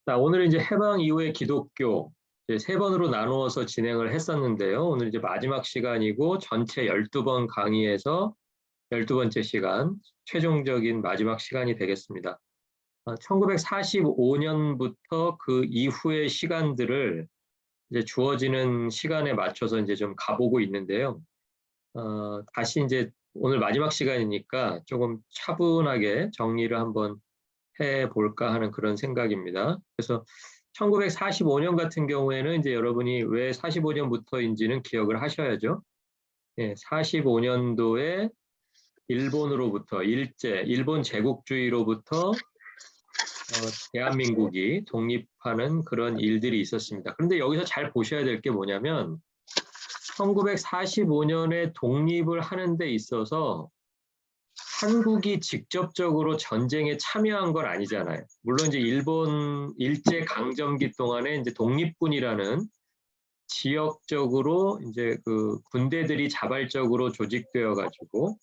자, 오늘 이제 해방 이후의 기독교 이제 세 번으로 나누어서 진행을 했었는데요. 오늘 이제 마지막 시간이고 전체 12번 강의에서 12번째 시간, 최종적인 마지막 시간이 되겠습니다. 1945년부터 그 이후의 시간들을 이제 주어지는 시간에 맞춰서 이제 좀 가보고 있는데요. 다시 이제 오늘 마지막 시간이니까 조금 차분하게 정리를 한번 해볼까 하는 그런 생각입니다. 그래서 1945년 같은 경우에는 이제 여러분이 왜 45년부터인지는 기억을 하셔야죠. 예, 45년도에 일본으로부터 일본 제국주의로부터 대한민국이 독립하는 그런 일들이 있었습니다. 그런데 여기서 잘 보셔야 될 게 뭐냐면 1945년에 독립을 하는 데 있어서 한국이 직접적으로 전쟁에 참여한 건 아니잖아요. 물론 이제 일본 일제 강점기 동안에 이제 독립군이라는 지역적으로 이제 그 군대들이 자발적으로 조직되어 가지고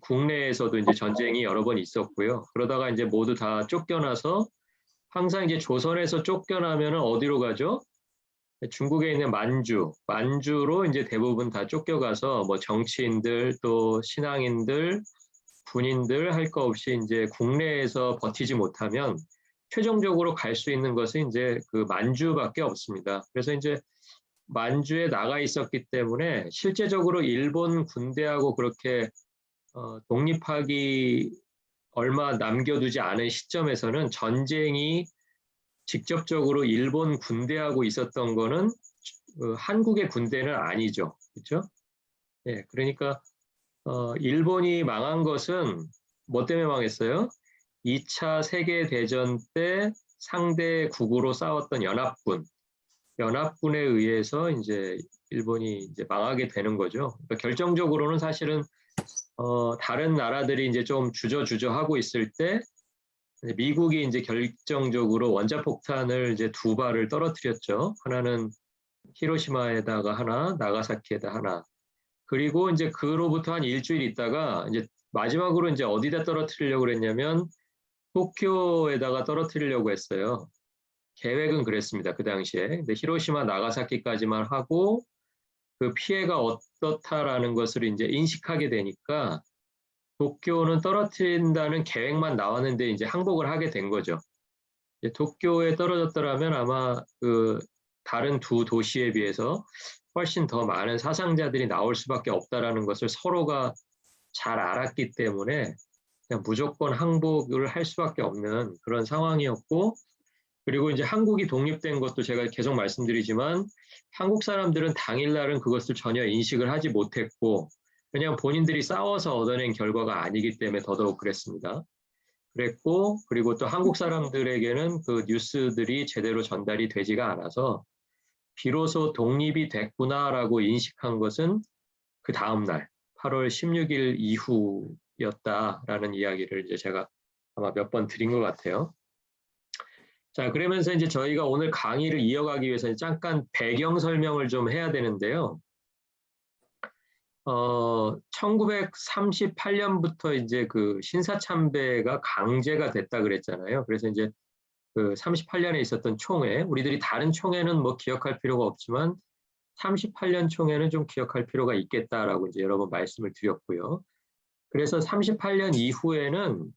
국내에서도 이제 전쟁이 여러 번 있었고요. 그러다가 이제 모두 다 쫓겨나서 항상 이제 조선에서 쫓겨나면은 어디로 가죠? 중국에 있는 만주로 이제 대부분 다 쫓겨가서 뭐 정치인들 또 신앙인들, 군인들 할 거 없이 이제 국내에서 버티지 못하면 최종적으로 갈 수 있는 것은 이제 그 만주밖에 없습니다. 그래서 이제 만주에 나가 있었기 때문에 실제적으로 일본 군대하고 그렇게 독립하기 얼마 남겨두지 않은 시점에서는 전쟁이 직접적으로 일본 군대하고 있었던 거는 한국의 군대는 아니죠. 그렇죠? 예, 그러니까 일본이 망한 것은 뭐 때문에 망했어요? 2차 세계대전 때 상대 국으로 싸웠던 연합군에 의해서 이제 일본이 이제 망하게 되는 거죠. 그러니까 결정적으로는 사실은 다른 나라들이 이제 좀 주저주저 하고 있을 때 미국이 이제 결정적으로 원자폭탄을 이제 두 발을 떨어뜨렸죠. 하나는 히로시마에다가 하나, 나가사키에다 하나. 그리고 이제 그로부터 한 일주일 있다가 이제 마지막으로 이제 어디다 떨어뜨리려고 그랬냐면 도쿄에다가 떨어뜨리려고 했어요. 계획은 그랬습니다. 그 당시에. 근데 히로시마, 나가사키까지만 하고 그 피해가 어떻다라는 것을 이제 인식하게 되니까 도쿄는 떨어뜨린다는 계획만 나왔는데 이제 항복을 하게 된 거죠. 도쿄에 떨어졌더라면 아마 그 다른 두 도시에 비해서 훨씬 더 많은 사상자들이 나올 수밖에 없다라는 것을 서로가 잘 알았기 때문에 그냥 무조건 항복을 할 수밖에 없는 그런 상황이었고, 그리고 이제 한국이 독립된 것도 제가 계속 말씀드리지만 한국 사람들은 당일날은 그것을 전혀 인식을 하지 못했고 그냥 본인들이 싸워서 얻어낸 결과가 아니기 때문에 더더욱 그랬습니다. 그랬고, 그리고 또 한국 사람들에게는 그 뉴스들이 제대로 전달이 되지가 않아서 비로소 독립이 됐구나라고 인식한 것은 그 다음날 8월 16일 이후였다라는 이야기를 이제 제가 아마 몇 번 드린 것 같아요. 자, 그러면서 이제 저희가 오늘 강의를 이어가기 위해서 잠깐 배경 설명을 좀 해야 되는데요. 1938년부터 이제 그 신사참배가 강제가 됐다 그랬잖아요. 그래서 이제 그 38년에 있었던 총회, 우리들이 다른 총회는 뭐 기억할 필요가 없지만 38년 총회는 좀 기억할 필요가 있겠다라고 이제 여러 번 말씀을 드렸고요. 그래서 38년 이후에는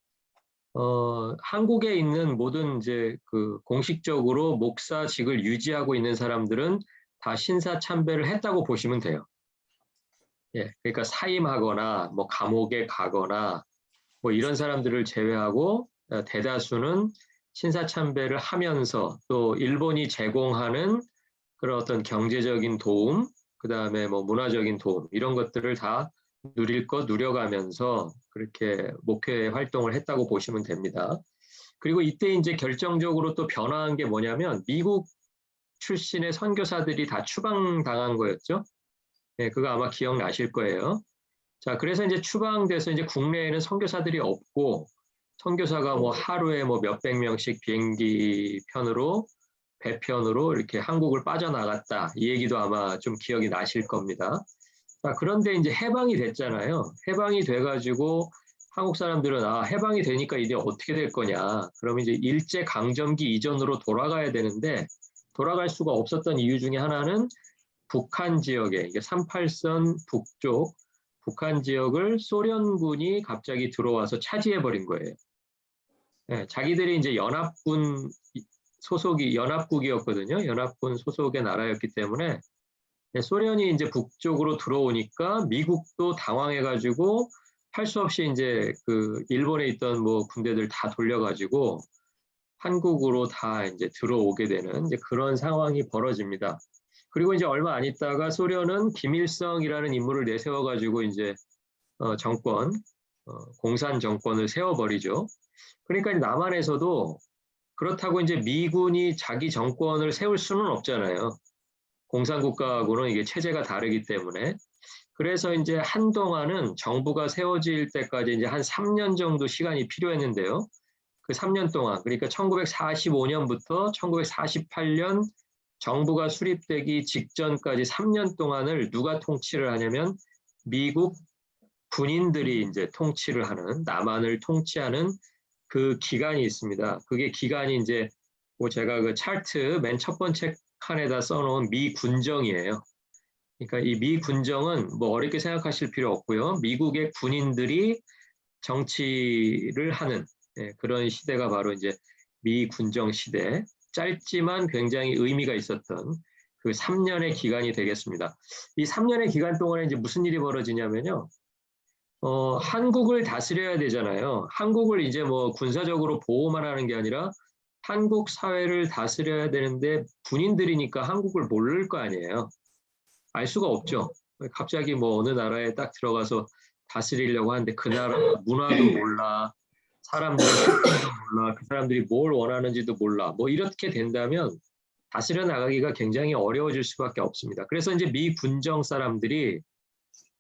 한국에 있는 모든 이제 그 공식적으로 목사직을 유지하고 있는 사람들은 다 신사참배를 했다고 보시면 돼요. 예, 그러니까 사임하거나 뭐 감옥에 가거나 뭐 이런 사람들을 제외하고 대다수는 신사참배를 하면서 또 일본이 제공하는 그런 어떤 경제적인 도움, 그 다음에 뭐 문화적인 도움 이런 것들을 다 누릴 것 누려가면서 그렇게 목회 활동을 했다고 보시면 됩니다. 그리고 이때 이제 결정적으로 또 변화한 게 뭐냐면 미국 출신의 선교사들이 다 추방당한 거였죠. 네, 그거 아마 기억나실 거예요. 자, 그래서 이제 추방돼서 이제 국내에는 선교사들이 없고 선교사가 뭐 하루에 뭐 몇백 명씩 비행기 편으로 배편으로 이렇게 한국을 빠져나갔다. 이 얘기도 아마 좀 기억이 나실 겁니다. 자, 그런데 이제 해방이 됐잖아요. 해방이 돼가지고 한국 사람들은 해방이 되니까 이제 어떻게 될 거냐. 그러면 이제 일제 강점기 이전으로 돌아가야 되는데 돌아갈 수가 없었던 이유 중에 하나는 북한 지역에 이게 38선 북쪽 북한 지역을 소련군이 갑자기 들어와서 차지해 버린 거예요. 네, 자기들이 이제 연합군 소속이 연합국이었거든요. 연합군 소속의 나라였기 때문에 네, 소련이 이제 북쪽으로 들어오니까 미국도 당황해가지고 할 수 없이 이제 그 일본에 있던 뭐 군대들 다 돌려가지고 한국으로 다 이제 들어오게 되는 이제 그런 상황이 벌어집니다. 그리고 이제 얼마 안 있다가 소련은 김일성이라는 인물을 내세워가지고 이제 정권, 공산 정권을 세워버리죠. 그러니까 남한에서도 그렇다고 이제 미군이 자기 정권을 세울 수는 없잖아요. 공산국가하고는 이게 체제가 다르기 때문에. 그래서 이제 한동안은 정부가 세워질 때까지 이제 한 3년 정도 시간이 필요했는데요. 그 3년 동안, 그러니까 1945년부터 1948년 정부가 수립되기 직전까지 3년 동안을 누가 통치를 하냐면 미국 군인들이 이제 통치를 하는, 남한을 통치하는 그 기간이 있습니다. 그게 기간이 이제 뭐 제가 그 차트 맨 첫 번째 칸에다 써놓은 미 군정이에요. 그러니까 이 미 군정은 뭐 어렵게 생각하실 필요 없고요. 미국의 군인들이 정치를 하는 그런 시대가 바로 이제 미 군정 시대. 짧지만 굉장히 의미가 있었던 그 3년의 기간이 되겠습니다. 이 3년의 기간 동안에 이제 무슨 일이 벌어지냐면요. 한국을 다스려야 되잖아요. 한국을 이제 뭐 군사적으로 보호만 하는 게 아니라 한국 사회를 다스려야 되는데 군인들이니까 한국을 모를 거 아니에요. 알 수가 없죠. 갑자기 뭐 어느 나라에 딱 들어가서 다스리려고 하는데 그 나라 문화도 몰라, 사람들의 특징도 몰라, 그 사람들이 뭘 원하는지도 몰라. 뭐 이렇게 된다면 다스려 나가기가 굉장히 어려워질 수밖에 없습니다. 그래서 이제 미 군정 사람들이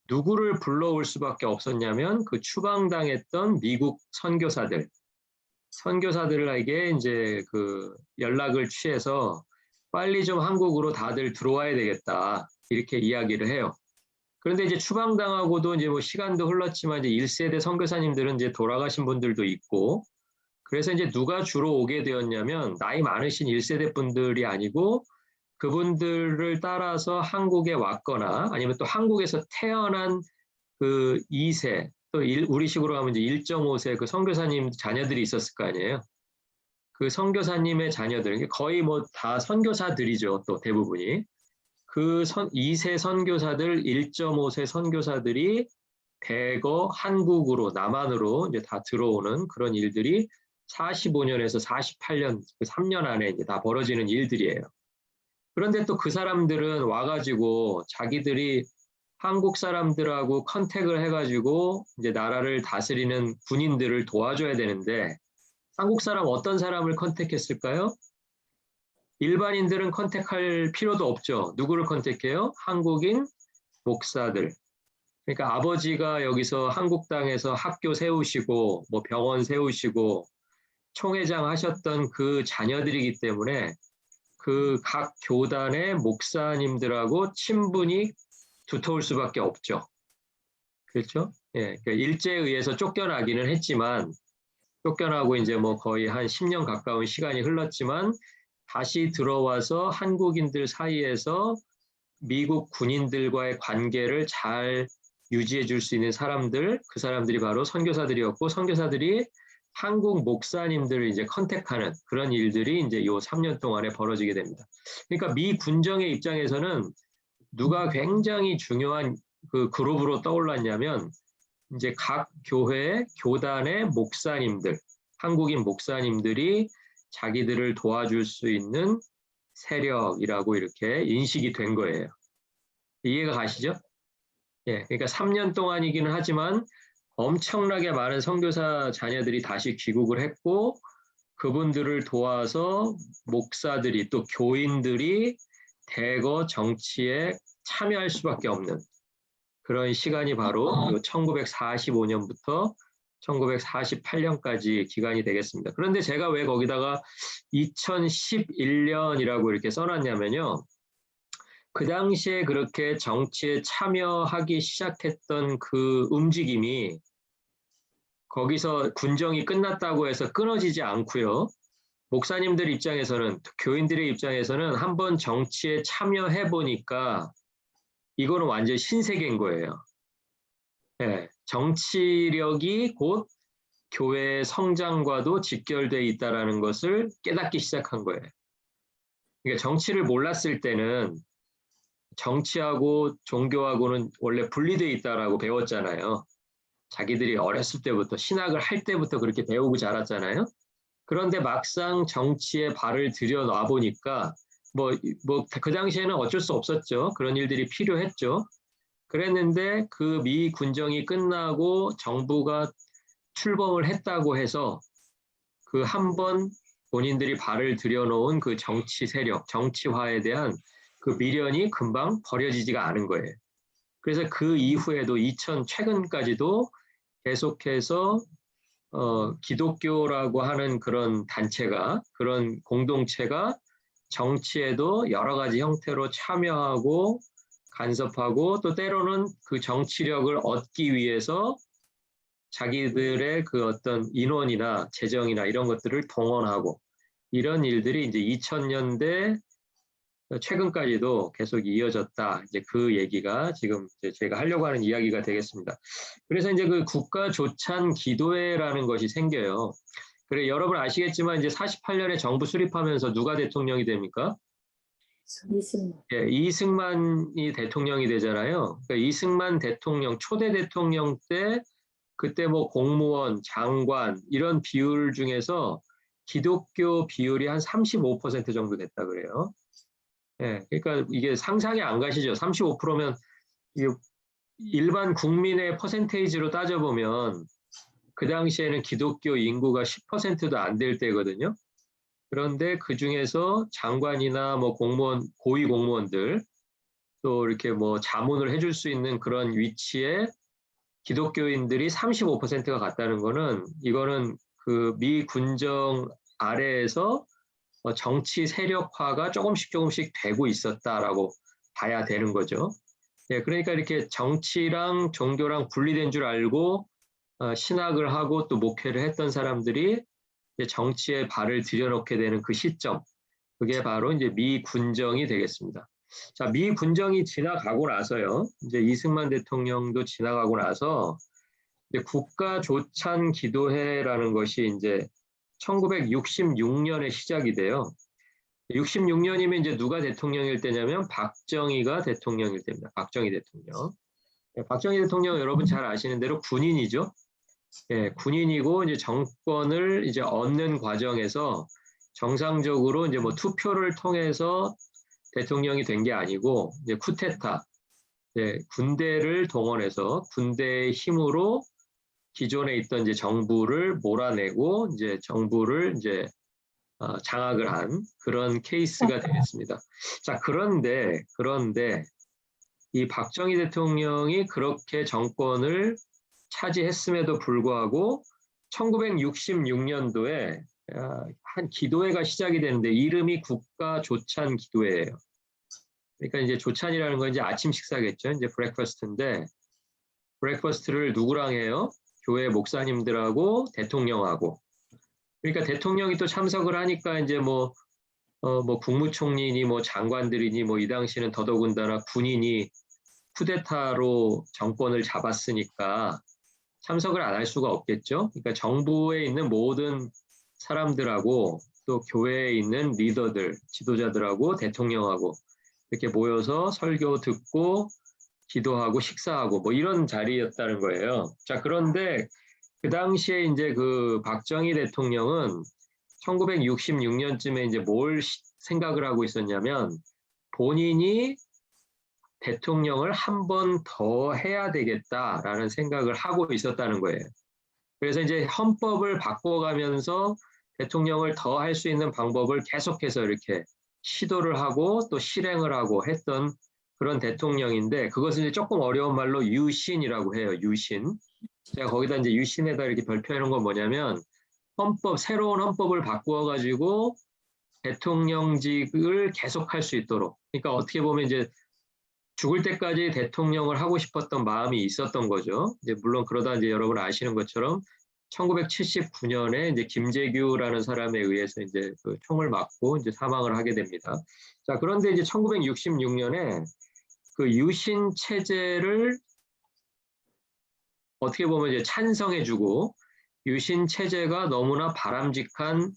누구를 불러올 수밖에 없었냐면 그 추방당했던 미국 선교사들에게 이제 그 연락을 취해서 빨리 좀 한국으로 다들 들어와야 되겠다 이렇게 이야기를 해요. 그런데 이제 추방당하고도 이제 뭐 시간도 흘렀지만 이제 1세대 선교사님들은 이제 돌아가신 분들도 있고 그래서 이제 누가 주로 오게 되었냐면 나이 많으신 1세대 분들이 아니고 그분들을 따라서 한국에 왔거나 아니면 또 한국에서 태어난 그 2세 또 우리식으로 하면 이제 1.5세 그 선교사님 자녀들이 있었을 거 아니에요. 그 선교사님의 자녀들 거의 뭐 다 선교사들이죠. 또 대부분이. 그 2세 선교사들, 1.5세 선교사들이 대거 한국으로 남한으로 이제 다 들어오는 그런 일들이 45년에서 48년, 3년 안에 이제 다 벌어지는 일들이에요. 그런데 또 그 사람들은 와가지고 자기들이 한국 사람들하고 컨택을 해가지고 이제 나라를 다스리는 군인들을 도와줘야 되는데 한국 사람 어떤 사람을 컨택했을까요? 일반인들은 컨택할 필요도 없죠. 누구를 컨택해요? 한국인 목사들. 그러니까 아버지가 여기서 한국 땅에서 학교 세우시고 뭐 병원 세우시고 총회장 하셨던 그 자녀들이기 때문에 그 각 교단의 목사님들하고 친분이 두터울 수밖에 없죠. 그렇죠? 예, 그러니까 일제에 의해서 쫓겨나기는 했지만 쫓겨나고 이제 뭐 거의 한 10년 가까운 시간이 흘렀지만 다시 들어와서 한국인들 사이에서 미국 군인들과의 관계를 잘 유지해 줄 수 있는 사람들, 그 사람들이 바로 선교사들이었고 선교사들이 한국 목사님들을 이제 컨택하는 그런 일들이 이제 요 3년 동안에 벌어지게 됩니다. 그러니까 미 군정의 입장에서는 누가 굉장히 중요한 그 그룹으로 떠올랐냐면 이제 각 교회, 교단의 목사님들, 한국인 목사님들이 자기들을 도와줄 수 있는 세력이라고 이렇게 인식이 된 거예요. 이해가 가시죠? 예, 그러니까 3년 동안이기는 하지만 엄청나게 많은 선교사 자녀들이 다시 귀국을 했고 그분들을 도와서 목사들이 또 교인들이 대거 정치에 참여할 수밖에 없는 그런 시간이 바로 1945년부터 1948년까지 기간이 되겠습니다. 그런데 제가 왜 거기다가 2011년이라고 이렇게 써놨냐면요. 그 당시에 그렇게 정치에 참여하기 시작했던 그 움직임이 거기서 군정이 끝났다고 해서 끊어지지 않고요. 목사님들 입장에서는, 교인들의 입장에서는 한번 정치에 참여해 보니까 이거는 완전 신세계인 거예요. 네, 정치력이 곧 교회의 성장과도 직결되어 있다는 것을 깨닫기 시작한 거예요. 그러니까 정치를 몰랐을 때는 정치하고 종교하고는 원래 분리되어 있다라고 배웠잖아요. 자기들이 어렸을 때부터 신학을 할 때부터 그렇게 배우고 자랐잖아요. 그런데 막상 정치에 발을 들여놔 보니까 그 당시에는 어쩔 수 없었죠. 그런 일들이 필요했죠. 그랬는데 그 미 군정이 끝나고 정부가 출범을 했다고 해서 그 한 번 본인들이 발을 들여놓은 그 정치 세력, 정치화에 대한 그 미련이 금방 버려지지가 않은 거예요. 그래서 그 이후에도 최근까지도 계속해서 기독교라고 하는 그런 단체가, 그런 공동체가 정치에도 여러 가지 형태로 참여하고 간섭하고 또 때로는 그 정치력을 얻기 위해서 자기들의 그 어떤 인원이나 재정이나 이런 것들을 동원하고 이런 일들이 이제 2000년대 최근까지도 계속 이어졌다. 이제 그 얘기가 지금 이제 제가 하려고 하는 이야기가 되겠습니다. 그래서 이제 그 국가 조찬 기도회라는 것이 생겨요. 그래 여러분 아시겠지만 이제 48년에 정부 수립하면서 누가 대통령이 됩니까? 이승만. 예, 이승만이 대통령이 되잖아요. 그러니까 이승만 대통령, 초대 대통령 때 그때 뭐 공무원, 장관 이런 비율 중에서 기독교 비율이 한 35% 정도 됐다 그래요. 예, 그러니까 이게 상상이 안 가시죠? 35%면 일반 국민의 퍼센테이지로 따져보면 그 당시에는 기독교 인구가 10%도 안 될 때거든요. 그런데 그 중에서 장관이나 뭐 공무원, 고위 공무원들 또 이렇게 뭐 자문을 해줄 수 있는 그런 위치에 기독교인들이 35%가 갔다는 거는 이거는 그 미 군정 아래에서 정치 세력화가 조금씩 되고 있었다라고 봐야 되는 거죠. 예, 그러니까 이렇게 정치랑 종교랑 분리된 줄 알고 신학을 하고 또 목회를 했던 사람들이 이제 정치에 발을 들여놓게 되는 그 시점, 그게 바로 이제 미 군정이 되겠습니다. 자, 미 군정이 지나가고 나서요, 이제 이승만 대통령도 지나가고 나서 이제 국가 조찬 기도회라는 것이 이제 1966년에 시작이 돼요. 66년이면 이제 누가 대통령일 때냐면 박정희가 대통령일 때입니다. 박정희 대통령. 박정희 대통령 여러분 잘 아시는 대로 군인이죠. 예, 군인이고 이제 정권을 이제 얻는 과정에서 정상적으로 이제 뭐 투표를 통해서 대통령이 된 게 아니고 이제 쿠데타, 군대를 동원해서 군대의 힘으로 기존에 있던 이제 정부를 몰아내고 이제 정부를 이제 장악을 한 그런 케이스가 되겠습니다. 자, 그런데 이 박정희 대통령이 그렇게 정권을 차지했음에도 불구하고 1966년도에 한 기도회가 시작이 되는데 이름이 국가 조찬 기도회예요. 그러니까 이제 조찬이라는 건 이제 아침 식사겠죠. 이제 브렉퍼스트인데 브렉퍼스트를 누구랑 해요? 교회 목사님들하고 대통령하고. 그러니까 대통령이 또 참석을 하니까 이제 뭐 국무총리니 뭐 장관들이니 뭐 이 당시는 더더군다나 군인이 쿠데타로 정권을 잡았으니까 참석을 안 할 수가 없겠죠. 그러니까 정부에 있는 모든 사람들하고 또 교회에 있는 리더들, 지도자들하고 대통령하고 이렇게 모여서 설교 듣고 기도하고 식사하고 뭐 이런 자리였다는 거예요. 자, 그런데 그 당시에 이제 그 박정희 대통령은 1966년쯤에 이제 뭘 생각을 하고 있었냐면 본인이 대통령을 한 번 더 해야 되겠다라는 생각을 하고 있었다는 거예요. 그래서 이제 헌법을 바꿔가면서 대통령을 더 할 수 있는 방법을 계속해서 이렇게 시도를 하고 또 실행을 하고 했던 그런 대통령인데 그것은 이제 조금 어려운 말로 유신이라고 해요. 유신. 제가 거기다 이제 유신에다 이렇게 별표해 놓은 건 뭐냐면 새로운 헌법을 바꾸어 가지고 대통령직을 계속할 수 있도록. 그러니까 어떻게 보면 이제 죽을 때까지 대통령을 하고 싶었던 마음이 있었던 거죠. 이제 물론 그러다 이제 여러분 아시는 것처럼 1979년에 이제 김재규라는 사람에 의해서 이제 그 총을 맞고 이제 사망을 하게 됩니다. 자, 그런데 이제 1966년에 그 유신 체제를 어떻게 보면 이제 찬성해주고 유신 체제가 너무나 바람직한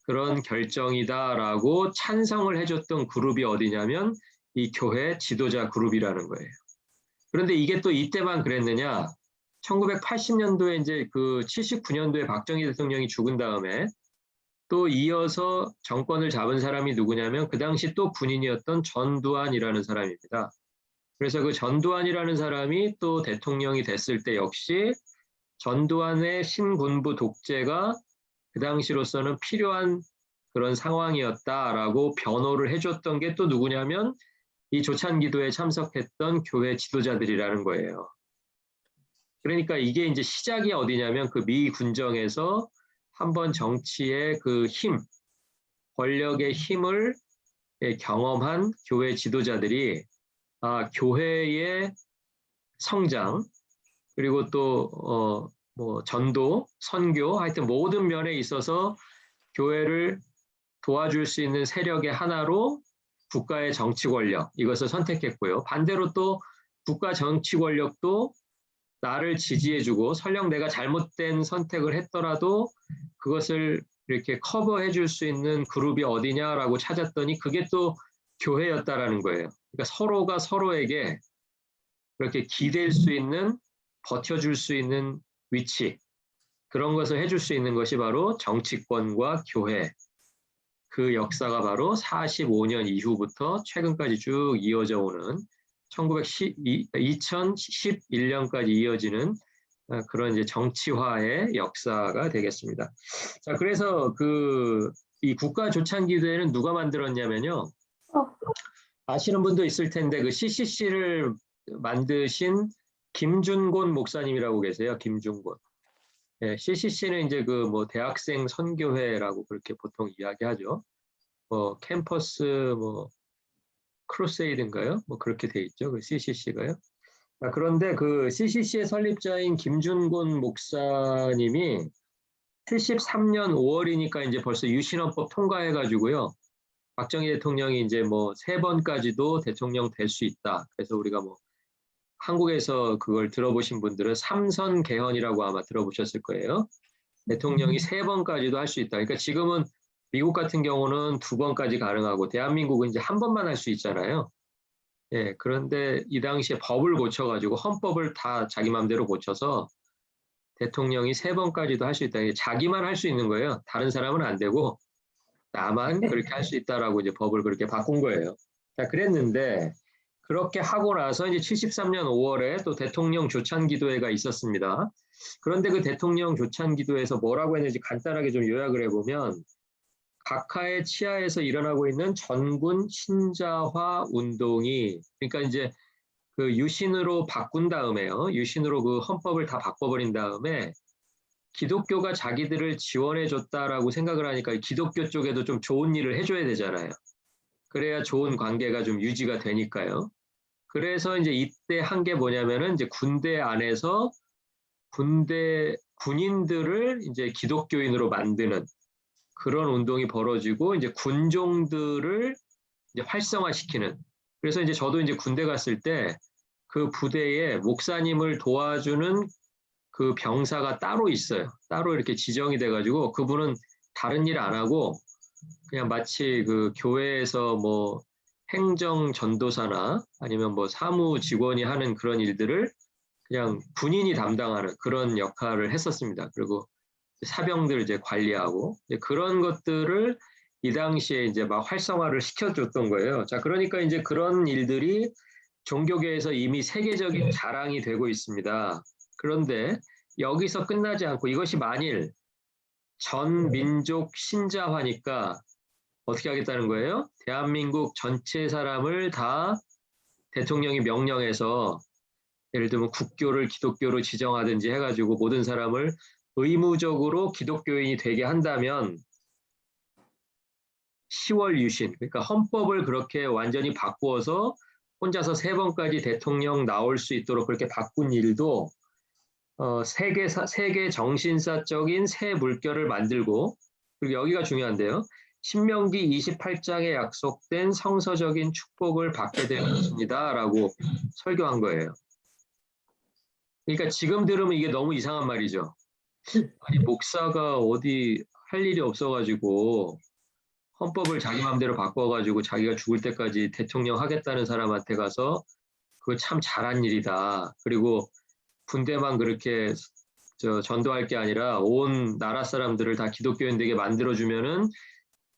그런 결정이다라고 찬성을 해줬던 그룹이 어디냐면 이 교회 지도자 그룹이라는 거예요. 그런데 이게 또 이때만 그랬느냐? 1980년도에 이제 그 79년도에 박정희 대통령이 죽은 다음에 또 이어서 정권을 잡은 사람이 누구냐면 그 당시 또 군인이었던 전두환이라는 사람입니다. 그래서 그 전두환이라는 사람이 또 대통령이 됐을 때 역시 전두환의 신군부 독재가 그 당시로서는 필요한 그런 상황이었다라고 변호를 해줬던 게 또 누구냐면 이 조찬기도에 참석했던 교회 지도자들이라는 거예요. 그러니까 이게 이제 시작이 어디냐면 그 미 군정에서 한번 정치의 그 힘, 권력의 힘을 경험한 교회 지도자들이 교회의 성장, 그리고 또 뭐 전도, 선교, 하여튼 모든 면에 있어서 교회를 도와줄 수 있는 세력의 하나로 국가의 정치 권력, 이것을 선택했고요. 반대로 또 국가 정치 권력도 나를 지지해주고 설령 내가 잘못된 선택을 했더라도 그것을 이렇게 커버해 줄 수 있는 그룹이 어디냐라고 찾았더니 그게 또 교회였다라는 거예요. 그러니까 서로가 서로에게 그렇게 기댈 수 있는, 버텨줄 수 있는 위치, 그런 것을 해줄 수 있는 것이 바로 정치권과 교회. 그 역사가 바로 45년 이후부터 최근까지 쭉 이어져 오는 2011년까지 이어지는 그런 이제 정치화의 역사가 되겠습니다. 자, 그래서 이 국가조찬기도회는 누가 만들었냐면요. 아시는 분도 있을 텐데 그 CCC를 만드신 김준곤 목사님이라고 계세요. 김준곤. 네, CCC는 이제 그 뭐 대학생 선교회라고 그렇게 보통 이야기하죠. 뭐 캠퍼스 뭐 크루세이드인가요? 뭐 그렇게 돼 있죠. 그 CCC가요. 그런데 그 CCC의 설립자인 김준곤 목사님이 73년 5월이니까 이제 벌써 유신헌법 통과해가지고요. 박정희 대통령이 이제 뭐 3번까지도 대통령 될 수 있다. 그래서 우리가 뭐 한국에서 그걸 들어보신 분들은 삼선 개헌이라고 아마 들어보셨을 거예요. 대통령이 3번까지도 할 수 있다. 그러니까 지금은 미국 같은 경우는 2번까지 가능하고 대한민국은 이제 1번만 할 수 있잖아요. 예, 그런데 이 당시에 법을 고쳐가지고 헌법을 다 자기 마음대로 고쳐서 대통령이 3번까지도 할 수 있다. 자기만 할 수 있는 거예요. 다른 사람은 안 되고 나만 그렇게 할 수 있다라고 이제 법을 그렇게 바꾼 거예요. 자, 그랬는데 그렇게 하고 나서 이제 73년 5월에 또 대통령 조찬기도회가 있었습니다. 그런데 그 대통령 조찬기도회에서 뭐라고 했는지 간단하게 좀 요약을 해보면 각하의 치하에서 일어나고 있는 전군 신자화 운동이, 그러니까 이제 그 유신으로 바꾼 다음에요. 유신으로 그 헌법을 다 바꿔버린 다음에 기독교가 자기들을 지원해줬다라고 생각을 하니까 기독교 쪽에도 좀 좋은 일을 해줘야 되잖아요. 그래야 좋은 관계가 좀 유지가 되니까요. 그래서 이제 이때 한 게 뭐냐면은 이제 군대 안에서 군인들을 이제 기독교인으로 만드는 그런 운동이 벌어지고 이제 군종들을 이제 활성화시키는. 그래서 이제 저도 이제 군대 갔을 때 그 부대에 목사님을 도와주는 그 병사가 따로 있어요. 따로 이렇게 지정이 돼가지고 그분은 다른 일 안 하고 그냥 마치 그 교회에서 뭐 행정 전도사나 아니면 뭐 사무 직원이 하는 그런 일들을 그냥 군인이 담당하는 그런 역할을 했었습니다. 그리고 사병들 이제 관리하고 그런 것들을 이 당시에 이제 막 활성화를 시켜줬던 거예요. 자, 그러니까 이제 그런 일들이 종교계에서 이미 세계적인 자랑이 되고 있습니다. 그런데 여기서 끝나지 않고 이것이 만일 전 민족 신자화니까 어떻게 하겠다는 거예요? 대한민국 전체 사람을 다 대통령이 명령해서 예를 들면 국교를 기독교로 지정하든지 해가지고 모든 사람을 의무적으로 기독교인이 되게 한다면 10월 유신, 그러니까 헌법을 그렇게 완전히 바꾸어서 혼자서 3번까지 대통령 나올 수 있도록 그렇게 바꾼 일도 세계 정신사적인 새 물결을 만들고, 그리고 여기가 중요한데요. 신명기 28장에 약속된 성서적인 축복을 받게 될 것입니다라고 설교한 거예요. 그러니까 지금 들으면 이게 너무 이상한 말이죠. 아니, 목사가 어디 할 일이 없어가지고 헌법을 자기 마음대로 바꿔가지고 자기가 죽을 때까지 대통령 하겠다는 사람한테 가서 그거 참 잘한 일이다. 그리고 군대만 그렇게 전도할 게 아니라 온 나라 사람들을 다 기독교인 되게 만들어주면은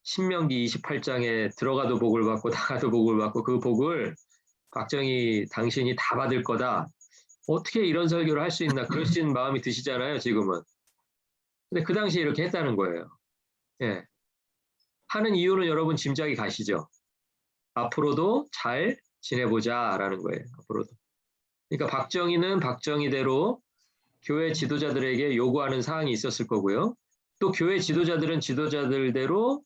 신명기 28장에 들어가도 복을 받고 나가도 복을 받고 그 복을 박정희 당신이 다 받을 거다. 어떻게 이런 설교를 할 수 있나 그러신 마음이 드시잖아요, 지금은. 근데 그 당시에 이렇게 했다는 거예요. 예. 하는 이유는 여러분 짐작이 가시죠? 앞으로도 잘 지내보자라는 거예요. 앞으로도. 그러니까 박정희는 박정희대로 교회 지도자들에게 요구하는 사항이 있었을 거고요. 또 교회 지도자들은 지도자들대로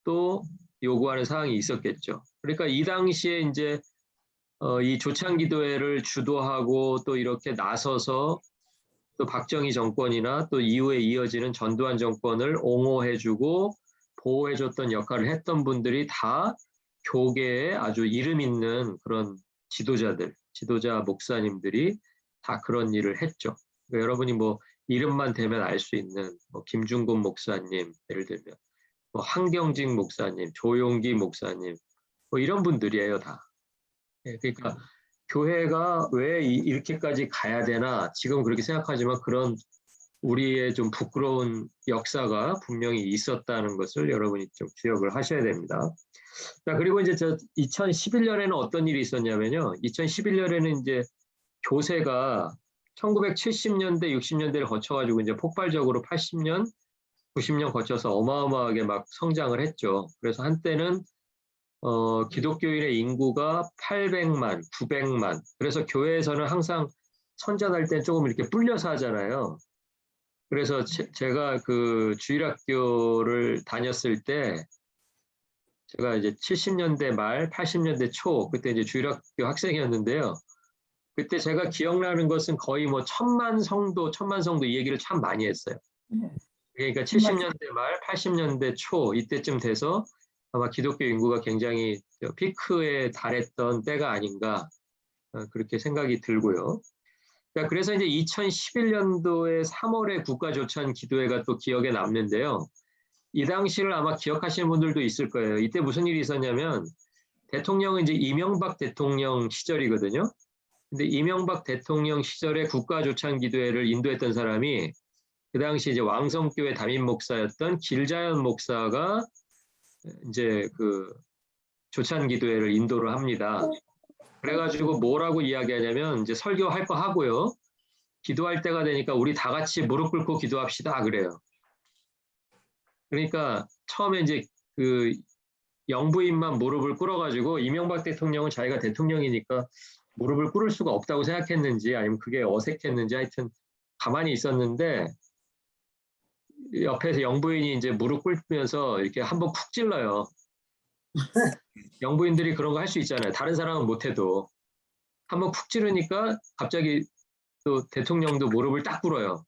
또 요구하는 사항이 있었겠죠. 그러니까 이 당시에 이제 이 조창기도회를 주도하고 또 이렇게 나서서 또 박정희 정권이나 또 이후에 이어지는 전두환 정권을 옹호해주고 보호해줬던 역할을 했던 분들이 다 교계에 아주 이름 있는 그런 지도자 목사님들이 다 그런 일을 했죠. 그러니까 여러분이 뭐 이름만 대면 알 수 있는 뭐 김중곤 목사님, 예를 들면 뭐 한경직 목사님, 조용기 목사님, 뭐 이런 분들이에요, 다. 그러니까 교회가 왜 이렇게까지 가야 되나 지금 그렇게 생각하지만 그런 우리의 좀 부끄러운 역사가 분명히 있었다는 것을 여러분이 좀 기억을 하셔야 됩니다. 자, 그리고 이제 2011년에는 어떤 일이 있었냐면요. 2011년에는 이제 교세가 1970년대, 60년대를 거쳐가지고 이제 폭발적으로 80년, 90년 거쳐서 어마어마하게 막 성장을 했죠. 그래서 한때는 기독교인의 인구가 800만, 900만. 그래서 교회에서는 항상 선전할 땐 조금 이렇게 불려서 하잖아요. 그래서 제가 그 주일학교를 다녔을 때 제가 이제 70년대 말, 80년대 초 그때 이제 주일학교 학생이었는데요. 그때 제가 기억나는 것은 거의 뭐 천만 성도 이 얘기를 참 많이 했어요. 그러니까 70년대 말, 80년대 초 이때쯤 돼서 아마 기독교 인구가 굉장히 피크에 달했던 때가 아닌가 그렇게 생각이 들고요. 그래서 이제 2011년도에 3월에 국가조찬 기도회가 또 기억에 남는데요. 이 당시를 아마 기억하시는 분들도 있을 거예요. 이때 무슨 일이 있었냐면 대통령은 이제 이명박 대통령 시절이거든요. 근데 이명박 대통령 시절에 국가조찬 기도회를 인도했던 사람이 그 당시 이제 왕성교회 담임 목사였던 길자연 목사가 이제 그 조찬 기도회를 인도를 합니다. 그래가지고 뭐라고 이야기하냐면 이제 설교할 거 하고요. 기도할 때가 되니까 우리 다 같이 무릎 꿇고 기도합시다 그래요. 그러니까 처음에 이제 그 영부인만 무릎을 꿇어가지고 이명박 대통령은 자기가 대통령이니까 무릎을 꿇을 수가 없다고 생각했는지 아니면 그게 어색했는지 하여튼 가만히 있었는데 옆에서 영부인이 이제 무릎 꿇으면서 이렇게 한번 쿡 찔러요. 영부인들이 그런 거 할 수 있잖아요. 다른 사람은 못해도 한번 쿡 찌르니까 갑자기 또 대통령도 무릎을 딱 꿇어요.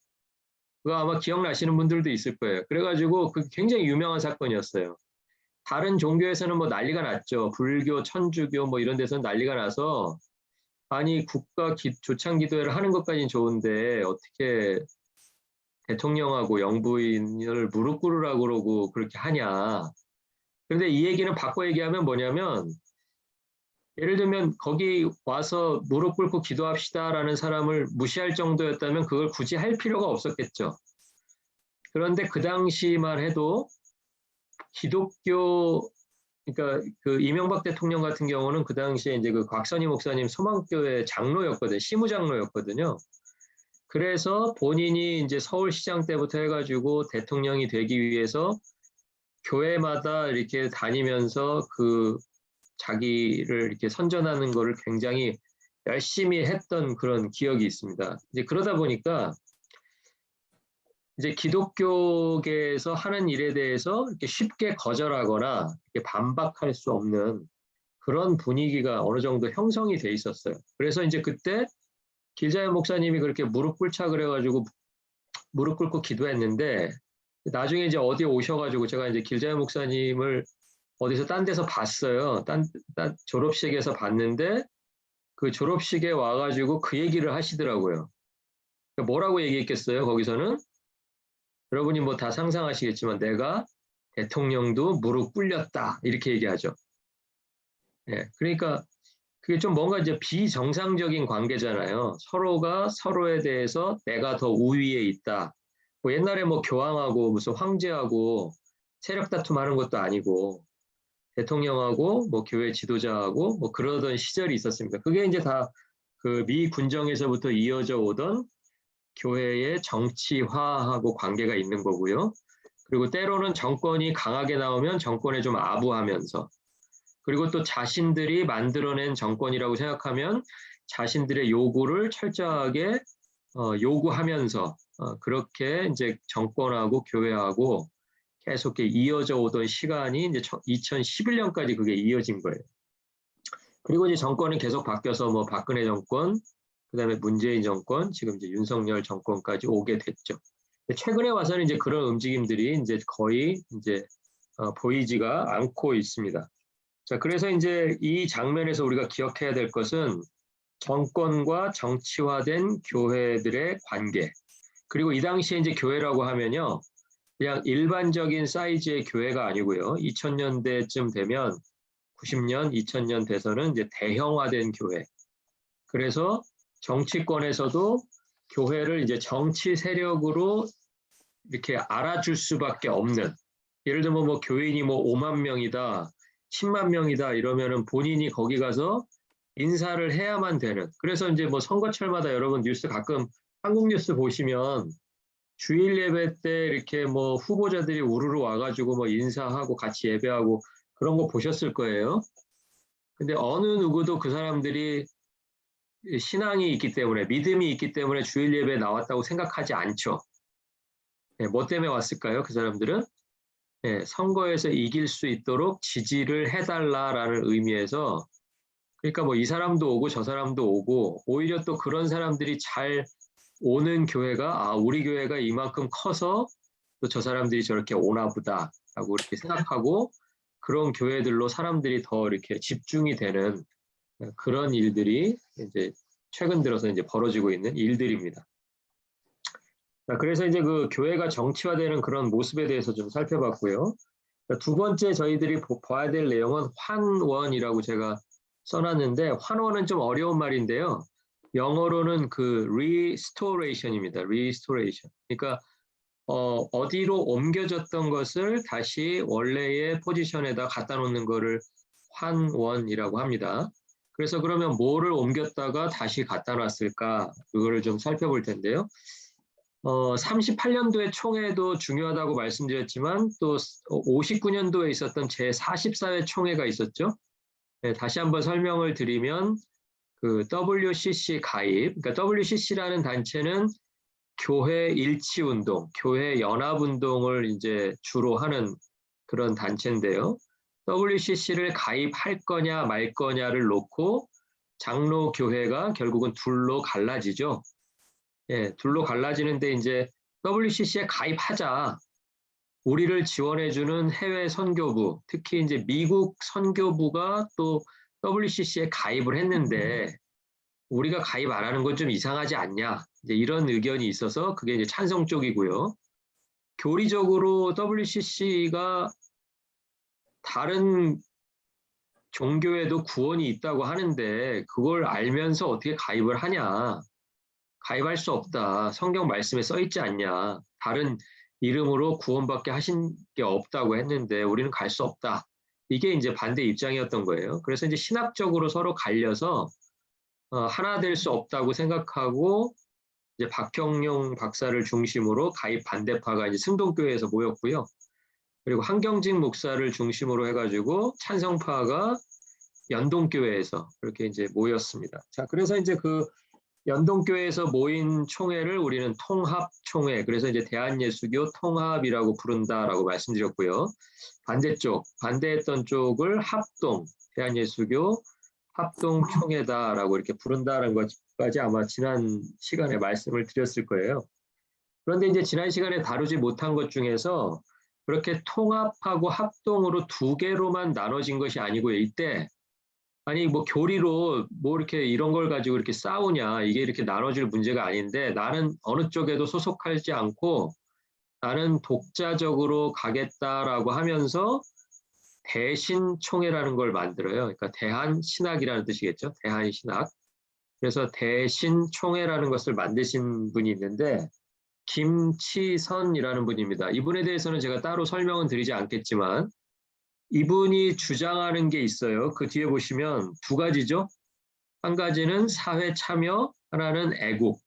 그거 아마 기억나시는 분들도 있을 거예요. 그래가지고 그 굉장히 유명한 사건이었어요. 다른 종교에서는 뭐 난리가 났죠. 불교, 천주교 뭐 이런 데서는 난리가 나서 아니 국가 조창 기도회를 하는 것까지는 좋은데 어떻게 대통령하고 영부인을 무릎 꿇으라고 그러고 그렇게 하냐. 그런데 이 얘기는 바꿔 얘기하면 뭐냐면 예를 들면 거기 와서 무릎 꿇고 기도합시다라는 사람을 무시할 정도였다면 그걸 굳이 할 필요가 없었겠죠. 그런데 그 당시만 해도 기독교 그러니까 그 이명박 대통령 같은 경우는 그 당시에 이제 그 곽선희 목사님 소망교회 장로였거든요. 시무장로였거든요. 그래서 본인이 이제 서울시장 때부터 해가지고 대통령이 되기 위해서 교회마다 이렇게 다니면서 그 자기를 이렇게 선전하는 거를 굉장히 열심히 했던 그런 기억이 있습니다. 이제 그러다 보니까 이제 기독교계에서 하는 일에 대해서 이렇게 쉽게 거절하거나 이렇게 반박할 수 없는 그런 분위기가 어느 정도 형성이 돼 있었어요. 그래서 이제 그때 길자연 목사님이 그렇게 무릎 꿇자 그래가지고 무릎 꿇고 기도했는데 나중에 이제 어디 오셔가지고 제가 이제 길자연 목사님을 어디서 딴 데서 봤어요. 딴 졸업식에서 봤는데 그 졸업식에 와가지고 그 얘기를 하시더라고요. 그러니까 뭐라고 얘기했겠어요? 거기서는 여러분이 뭐 다 상상하시겠지만 내가 대통령도 무릎 꿇렸다 이렇게 얘기하죠. 예, 그러니까 그게 좀 뭔가 이제 비정상적인 관계잖아요. 서로가 서로에 대해서 내가 더 우위에 있다. 뭐 옛날에 뭐 교황하고 무슨 황제하고 세력 다툼하는 것도 아니고 대통령하고 뭐 교회 지도자하고 뭐 그러던 시절이 있었습니다. 그게 이제 다 그 미 군정에서부터 이어져 오던 교회의 정치화하고 관계가 있는 거고요. 그리고 때로는 정권이 강하게 나오면 정권에 좀 아부하면서 그리고 또 자신들이 만들어낸 정권이라고 생각하면 자신들의 요구를 철저하게 요구하면서 그렇게 이제 정권하고 교회하고 계속 이어져 오던 시간이 이제 2011년까지 그게 이어진 거예요. 그리고 이제 정권이 계속 바뀌어서 뭐 박근혜 정권, 그다음에 문재인 정권, 지금 이제 윤석열 정권까지 오게 됐죠. 최근에 와서는 이제 그런 움직임들이 이제 거의 이제 보이지가 않고 있습니다. 자, 그래서 이제 이 장면에서 우리가 기억해야 될 것은 정권과 정치화된 교회들의 관계. 그리고 이 당시에 이제 교회라고 하면요. 그냥 일반적인 사이즈의 교회가 아니고요. 2000년대쯤 되면 90년, 2000년 돼서는 이제 대형화된 교회. 그래서 정치권에서도 교회를 이제 정치 세력으로 이렇게 알아줄 수밖에 없는. 예를 들면 뭐 교인이 뭐 5만 명이다, 10만 명이다 이러면은 본인이 거기 가서 인사를 해야만 되는. 그래서 이제 뭐 선거철마다 여러분 뉴스 가끔 한국 뉴스 보시면 주일 예배 때 이렇게 뭐 후보자들이 우르르 와가지고 뭐 인사하고 같이 예배하고 그런 거 보셨을 거예요. 근데 어느 누구도 그 사람들이 신앙이 있기 때문에 믿음이 있기 때문에 주일 예배에 나왔다고 생각하지 않죠. 네, 뭐 때문에 왔을까요? 그 사람들은 네, 선거에서 이길 수 있도록 지지를 해달라라는 의미에서 그러니까 뭐 이 사람도 오고 저 사람도 오고 오히려 또 그런 사람들이 잘 오는 교회가 우리 교회가 이만큼 커서 또 저 사람들이 저렇게 오나 보다라고 이렇게 생각하고 그런 교회들로 사람들이 더 이렇게 집중이 되는 그런 일들이 이제 최근 들어서 이제 벌어지고 있는 일들입니다. 그래서 이제 그 교회가 정치화되는 그런 모습에 대해서 좀 살펴봤고요. 두 번째 저희들이 봐야 될 내용은 환원이라고 제가 써놨는데 환원은 좀 어려운 말인데요. 영어로는 그 restoration입니다. restoration. 그러니까 어디로 옮겨졌던 것을 다시 원래의 포지션에다 갖다 놓는 거를 환원이라고 합니다. 그래서 그러면 뭐를 옮겼다가 다시 갖다 놨을까? 그거를 좀 살펴볼 텐데요. 38년도의 총회도 중요하다고 말씀드렸지만 또 59년도에 있었던 제44회 총회가 있었죠. 네, 다시 한번 설명을 드리면 그 WCC 가입, 그러니까 WCC라는 단체는 교회 일치운동, 교회 연합운동을 이제 주로 하는 그런 단체인데요. WCC를 가입할 거냐 말 거냐를 놓고 장로 교회가 결국은 둘로 갈라지죠. 예, 둘로 갈라지는데 이제 WCC에 가입하자. 우리를 지원해주는 해외 선교부, 특히 이제 미국 선교부가 또 WCC에 가입을 했는데 우리가 가입 안 하는 건 좀 이상하지 않냐. 이제 이런 의견이 있어서 그게 이제 찬성 쪽이고요. 교리적으로 WCC가 다른 종교에도 구원이 있다고 하는데 그걸 알면서 어떻게 가입을 하냐. 가입할 수 없다. 성경 말씀에 써 있지 않냐. 다른 이름으로 구원받게 하신 게 없다고 했는데 우리는 갈 수 없다. 이게 이제 반대 입장이었던 거예요. 그래서 이제 신학적으로 서로 갈려서 하나 될 수 없다고 생각하고 이제 박형용 박사를 중심으로 가입 반대파가 이제 승동교회에서 모였고요. 그리고 한경직 목사를 중심으로 해가지고 찬성파가 연동교회에서 그렇게 이제 모였습니다. 자, 그래서 이제 그 연동교회에서 모인 총회를 우리는 통합총회, 그래서 이제 대한예수교 통합이라고 부른다라고 말씀드렸고요. 반대쪽, 반대했던 쪽을 합동, 대한예수교 합동총회다라고 이렇게 부른다는 것 것까지 아마 지난 시간에 말씀을 드렸을 거예요. 그런데 이제 지난 시간에 다루지 못한 것 중에서 그렇게 통합하고 합동으로 두 개로만 나눠진 것이 아니고요. 이때 아니 뭐 교리로 뭐 이렇게 이런 걸 가지고 이렇게 싸우냐, 이게 이렇게 나눠질 문제가 아닌데 나는 어느 쪽에도 소속하지 않고 나는 독자적으로 가겠다라고 하면서 대신총회라는 걸 만들어요. 그러니까 대한신학이라는 뜻이겠죠. 대한신학. 그래서 대신총회라는 것을 만드신 분이 있는데 김치선이라는 분입니다. 이분에 대해서는 제가 따로 설명은 드리지 않겠지만 이분이 주장하는 게 있어요. 그 뒤에 보시면 두 가지죠. 한 가지는 사회 참여, 하나는 애국.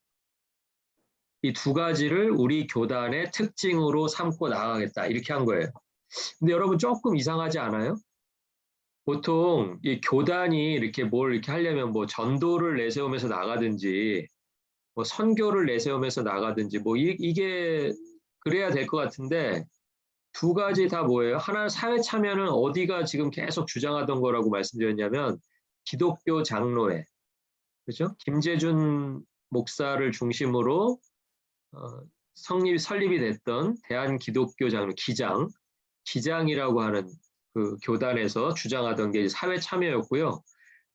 이 두 가지를 우리 교단의 특징으로 삼고 나가겠다. 이렇게 한 거예요. 근데 여러분 조금 이상하지 않아요? 보통 이 교단이 이렇게 뭘 이렇게 하려면 뭐 전도를 내세우면서 나가든지 뭐 선교를 내세우면서 나가든지 뭐 이게 그래야 될 것 같은데 두 가지 다 뭐예요? 하나 사회 참여는 어디가 지금 계속 주장하던 거라고 말씀드렸냐면 기독교 장로회, 그렇죠? 김재준 목사를 중심으로 설립이 됐던 대한기독교 장로 기장이라고 하는 그 교단에서 주장하던 게 사회 참여였고요.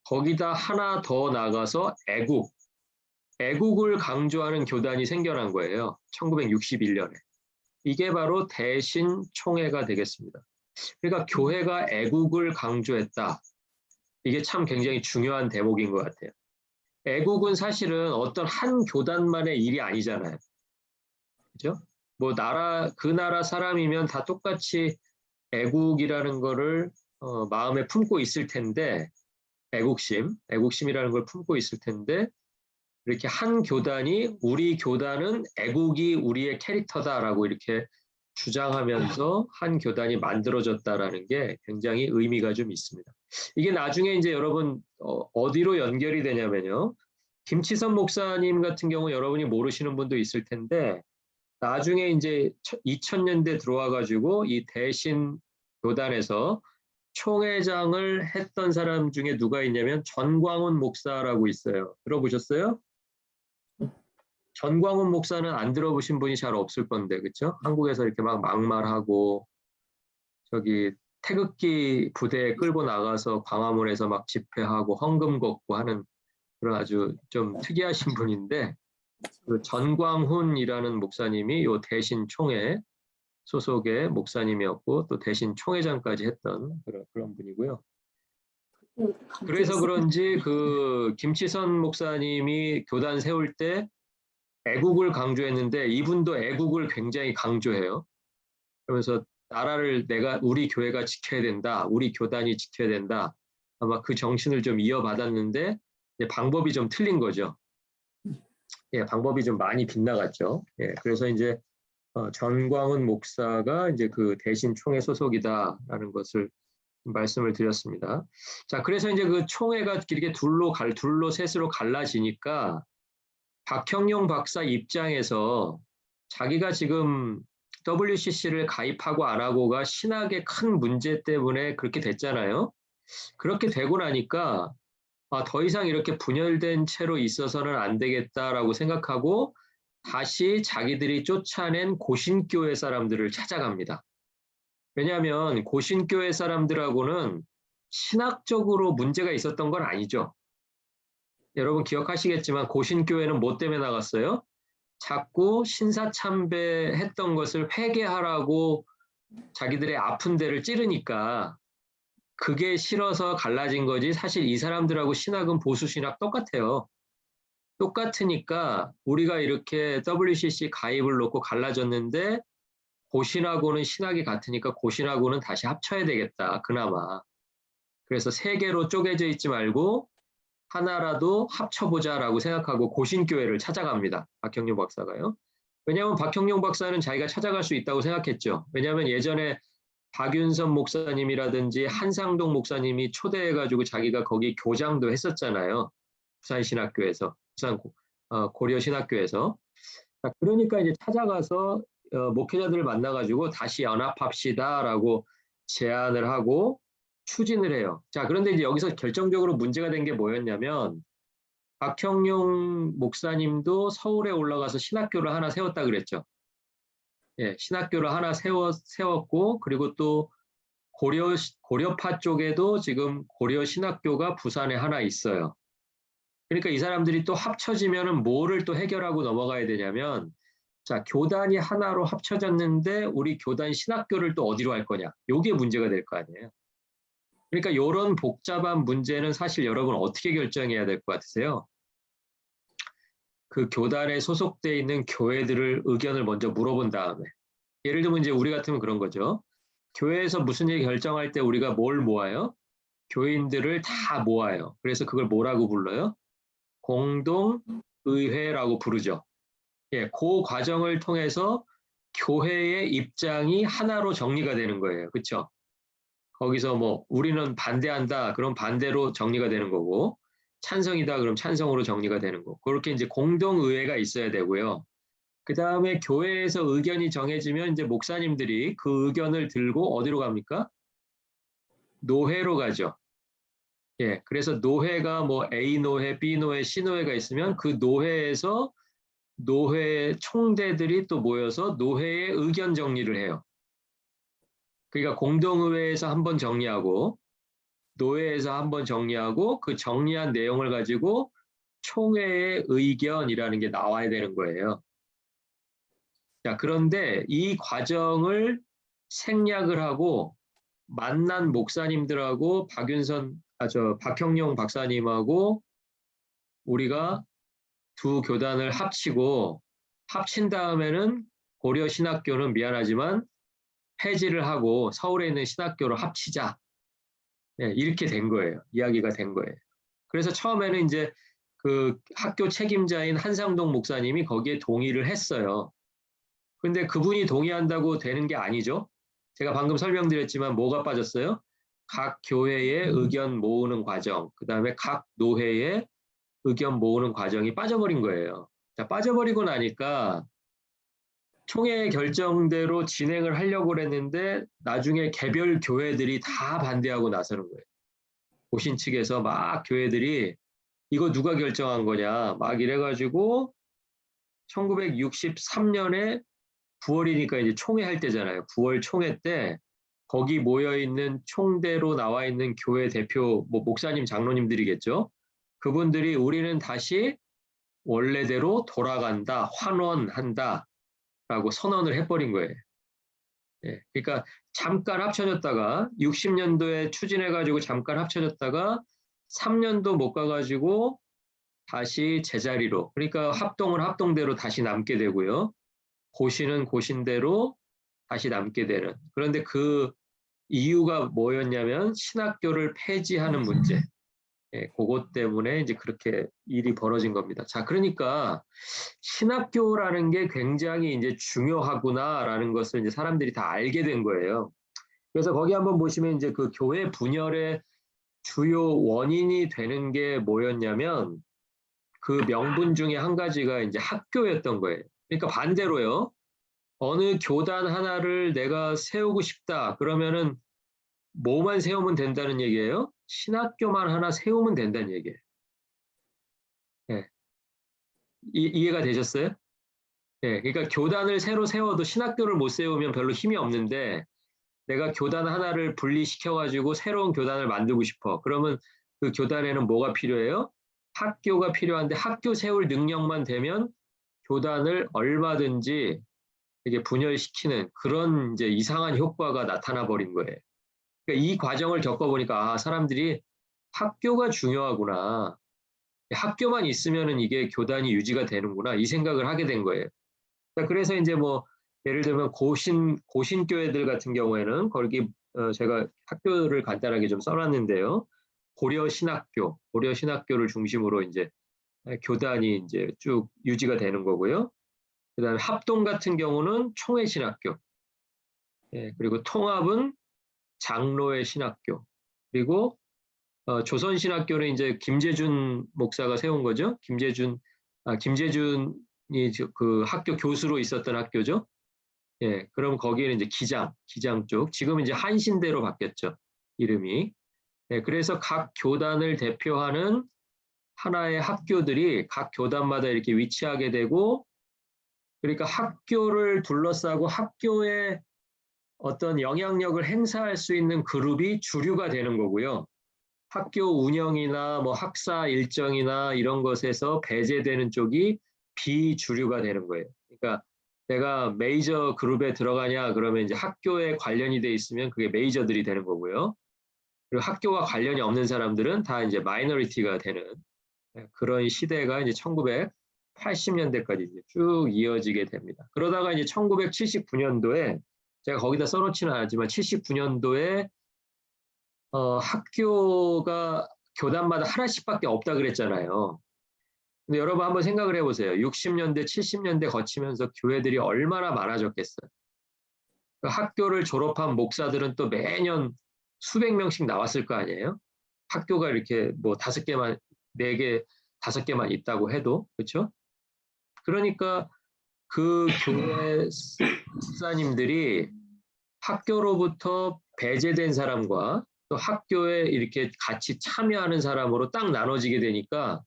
거기다 하나 더 나가서 애국을 강조하는 교단이 생겨난 거예요. 1961년에. 이게 바로 대신총회가 되겠습니다. 그러니까 교회가 애국을 강조했다. 이게 참 굉장히 중요한 대목인 것 같아요. 애국은 사실은 어떤 한 교단만의 일이 아니잖아요. 그죠? 뭐 그 나라 사람이면 다 똑같이 애국이라는 거를 마음에 품고 있을 텐데 애국심이라는 걸 품고 있을 텐데 이렇게 한 교단이 우리 교단은 애국이 우리의 캐릭터다라고 이렇게 주장하면서 한 교단이 만들어졌다라는 게 굉장히 의미가 좀 있습니다. 이게 나중에 이제 여러분 어디로 연결이 되냐면요. 김치선 목사님 같은 경우 여러분이 모르시는 분도 있을 텐데 나중에 이제 2000년대 들어와 가지고 이 대신 교단에서 총회장을 했던 사람 중에 누가 있냐면 전광훈 목사라고 있어요. 들어보셨어요? 전광훈 목사는 안 들어보신 분이 잘 없을 건데, 그렇죠? 한국에서 이렇게 막 막말하고 저기 태극기 부대 끌고 나가서 광화문에서 막 집회하고 헌금 걷고 하는 그런 아주 좀 특이하신 분인데 그 전광훈이라는 목사님이 요 대신 총회 소속의 목사님이었고 또 대신 총회장까지 했던 그런 분이고요. 그래서 그런지 그 김치선 목사님이 교단 세울 때 애국을 강조했는데 이분도 애국을 굉장히 강조해요. 그러면서 나라를 우리 교회가 지켜야 된다, 우리 교단이 지켜야 된다. 아마 그 정신을 좀 이어받았는데 방법이 좀 틀린 거죠. 예, 방법이 좀 많이 빗나갔죠. 예, 그래서 이제 전광훈 목사가 이제 그 대신 총회 소속이다라는 것을 말씀을 드렸습니다. 자, 그래서 이제 그 총회가 이렇게 둘로 셋으로 갈라지니까 박형용 박사 입장에서 자기가 지금 WCC를 가입하고 안 하고가 신학의 큰 문제 때문에 그렇게 됐잖아요. 그렇게 되고 나니까 더 이상 이렇게 분열된 채로 있어서는 안 되겠다라고 생각하고 다시 자기들이 쫓아낸 고신교회 사람들을 찾아갑니다. 왜냐하면 고신교회 사람들하고는 신학적으로 문제가 있었던 건 아니죠. 여러분 기억하시겠지만 고신교회는 뭐 때문에 나갔어요? 자꾸 신사참배했던 것을 회개하라고 자기들의 아픈 데를 찌르니까 그게 싫어서 갈라진 거지 사실 이 사람들하고 신학은 보수신학 똑같아요. 똑같으니까 우리가 이렇게 WCC 가입을 놓고 갈라졌는데 고신하고는 신학이 같으니까 고신하고는 다시 합쳐야 되겠다. 그나마. 그래서 세 개로 쪼개져 있지 말고 하나라도 합쳐보자라고 생각하고 고신교회를 찾아갑니다. 박형용 박사가요. 왜냐하면 박형용 박사는 자기가 찾아갈 수 있다고 생각했죠. 왜냐하면 예전에 박윤선 목사님이라든지 한상동 목사님이 초대해가지고 자기가 거기 교장도 했었잖아요. 부산신학교에서, 고려신학교에서. 그러니까 이제 찾아가서 목회자들을 만나가지고 다시 연합합시다라고 제안을 하고 추진을 해요. 자, 그런데 이제 여기서 결정적으로 문제가 된 게 뭐였냐면 박형룡 목사님도 서울에 올라가서 신학교를 하나 세웠다 그랬죠. 예, 신학교를 하나 세웠고, 그리고 또 고려파 쪽에도 지금 고려 신학교가 부산에 하나 있어요. 그러니까 이 사람들이 또 합쳐지면은 뭐를 또 해결하고 넘어가야 되냐면, 자, 교단이 하나로 합쳐졌는데 우리 교단 신학교를 또 어디로 할 거냐? 요게 문제가 될 거 아니에요. 그러니까 이런 복잡한 문제는 사실 여러분 어떻게 결정해야 될 것 같으세요? 그 교단에 소속돼 있는 교회들을 의견을 먼저 물어본 다음에, 예를 들면 이제 우리 같으면 그런 거죠. 교회에서 무슨 일 결정할 때 우리가 뭘 모아요? 교인들을 다 모아요. 그래서 그걸 뭐라고 불러요? 공동의회라고 부르죠. 예, 그 과정을 통해서 교회의 입장이 하나로 정리가 되는 거예요. 그렇죠? 거기서 뭐 우리는 반대한다. 그럼 반대로 정리가 되는 거고, 찬성이다. 그럼 찬성으로 정리가 되는 거고. 그렇게 이제 공동의회가 있어야 되고요. 그 다음에 교회에서 의견이 정해지면 이제 목사님들이 그 의견을 들고 어디로 갑니까? 노회로 가죠. 예, 그래서 노회가 뭐 A 노회, B 노회, C 노회가 있으면 그 노회에서 노회 총대들이 또 모여서 노회의 의견 정리를 해요. 그러니까 공동의회에서 한번 정리하고 노회에서 한번 정리하고 그 정리한 내용을 가지고 총회의 의견이라는 게 나와야 되는 거예요. 자, 그런데 이 과정을 생략을 하고 만난 목사님들하고 박형룡 박사님하고 우리가 두 교단을 합친 다음에는 고려신학교는 미안하지만 폐지를 하고 서울에 있는 신학교로 합치자. 네, 이렇게 된 거예요. 이야기가 된 거예요. 그래서 처음에는 이제 그 학교 책임자인 한상동 목사님이 거기에 동의를 했어요. 근데 그분이 동의한다고 되는 게 아니죠. 제가 방금 설명드렸지만 뭐가 빠졌어요? 각 교회의 의견 모으는 과정, 그 다음에 각 노회의 의견 모으는 과정이 빠져버린 거예요. 자, 빠져버리고 나니까 총회 결정대로 진행을 하려고 그랬는데 나중에 개별 교회들이 다 반대하고 나서는 거예요. 고신 측에서 막 교회들이 이거 누가 결정한 거냐 막 이래가지고 1963년에 9월이니까 이제 총회 할 때잖아요. 9월 총회 때 거기 모여있는 총대로 나와 있는 교회 대표, 뭐 목사님, 장로님들이겠죠. 그분들이 우리는 다시 원래대로 돌아간다, 환원한다 라고 선언을 해버린 거예요. 예, 그러니까 잠깐 합쳐졌다가 60년도에 추진해가지고 잠깐 합쳐졌다가 3년도 못 가가지고 다시 제자리로, 그러니까 합동은 합동대로 다시 남게 되고요. 고시는 고신대로 다시 남게 되는. 그런데 그 이유가 뭐였냐면 신학교를 폐지하는 문제. 예, 그것 때문에 이제 그렇게 일이 벌어진 겁니다. 자, 그러니까 신학교라는 게 굉장히 이제 중요하구나라는 것을 이제 사람들이 다 알게 된 거예요. 그래서 거기 한번 보시면 이제 그 교회 분열의 주요 원인이 되는 게 뭐였냐면 그 명분 중에 한 가지가 이제 학교였던 거예요. 그러니까 반대로요. 어느 교단 하나를 내가 세우고 싶다. 그러면은 뭐만 세우면 된다는 얘기예요? 신학교만 하나 세우면 된다는 얘기예요. 예. 이해가 되셨어요? 예. 그러니까 교단을 새로 세워도 신학교를 못 세우면 별로 힘이 없는데 내가 교단 하나를 분리시켜가지고 새로운 교단을 만들고 싶어. 그러면 그 교단에는 뭐가 필요해요? 학교가 필요한데 학교 세울 능력만 되면 교단을 얼마든지 이게 분열시키는 그런 이제 이상한 효과가 나타나 버린 거예요. 그러니까 이 과정을 겪어보니까 아, 사람들이 학교가 중요하구나. 학교만 있으면은 이게 교단이 유지가 되는구나. 이 생각을 하게 된 거예요. 그러니까 그래서 이제 뭐 예를 들면 고신교회들 같은 경우에는 거기 제가 학교를 간단하게 좀 써놨는데요. 고려신학교를 중심으로 이제 교단이 이제 쭉 유지가 되는 거고요. 그다음에 합동 같은 경우는 총회신학교, 예, 그리고 통합은 장로의 신학교, 그리고 조선신학교는 이제 김재준 목사가 세운 거죠. 김재준이 그 학교 교수로 있었던 학교죠. 예, 그럼 거기에는 이제 기장 쪽, 지금 이제 한신대로 바뀌었죠. 이름이. 예, 그래서 각 교단을 대표하는 하나의 학교들이 각 교단마다 이렇게 위치하게 되고, 그러니까 학교를 둘러싸고 학교에 어떤 영향력을 행사할 수 있는 그룹이 주류가 되는 거고요. 학교 운영이나 뭐 학사 일정이나 이런 것에서 배제되는 쪽이 비주류가 되는 거예요. 그러니까 내가 메이저 그룹에 들어가냐 그러면 이제 학교에 관련이 돼 있으면 그게 메이저들이 되는 거고요. 그리고 학교와 관련이 없는 사람들은 다 이제 마이너리티가 되는 그런 시대가 이제 1980년대까지 이제 쭉 이어지게 됩니다. 그러다가 이제 1979년도에 제가 거기다 써놓지는 않았지만 79년도에 학교가 교단마다 하나씩밖에 없다 그랬잖아요. 근데 여러분 한번 생각을 해보세요. 60년대, 70년대 거치면서 교회들이 얼마나 많아졌겠어요. 그 학교를 졸업한 목사들은 또 매년 수백 명씩 나왔을 거 아니에요? 학교가 이렇게 뭐 5개만, 4개, 5개만 있다고 해도, 그렇죠? 그러니까 그 교회 목사님들이 학교로부터 배제된 사람과 또 학교에 이렇게 같이 참여하는 사람으로 딱 나눠지게 되니까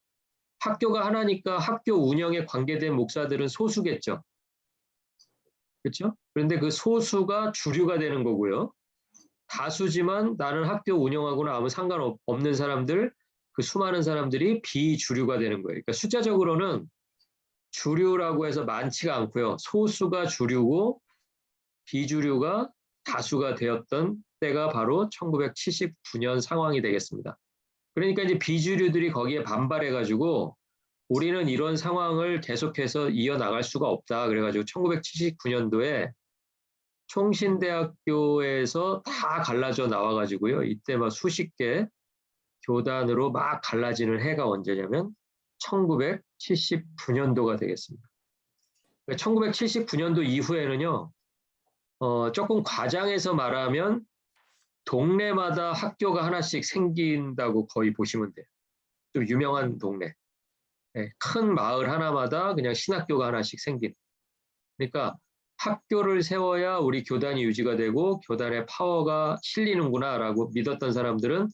학교가 하나니까 학교 운영에 관계된 목사들은 소수겠죠. 그렇죠? 그런데 그 소수가 주류가 되는 거고요. 다수지만 나는 학교 운영하고는 아무 상관없는 사람들, 그 수많은 사람들이 비주류가 되는 거예요. 그러니까 숫자적으로는 주류라고 해서 많지가 않고요. 소수가 주류고 비주류가 다수가 되었던 때가 바로 1979년 상황이 되겠습니다. 그러니까 이제 비주류들이 거기에 반발해가지고 우리는 이런 상황을 계속해서 이어나갈 수가 없다. 그래가지고 1979년도에 총신대학교에서 다 갈라져 나와가지고요. 이때 막 수십 개 교단으로 막 갈라지는 해가 언제냐면 1979년도가 되겠습니다. 1979년도 이후에는요, 조금 과장해서 말하면 동네마다 학교가 하나씩 생긴다고 거의 보시면 돼요. 좀 유명한 동네. 네, 큰 마을 하나마다 그냥 신학교가 하나씩 생긴. 그러니까 학교를 세워야 우리 교단이 유지가 되고 교단의 파워가 실리는구나라고 믿었던 사람들은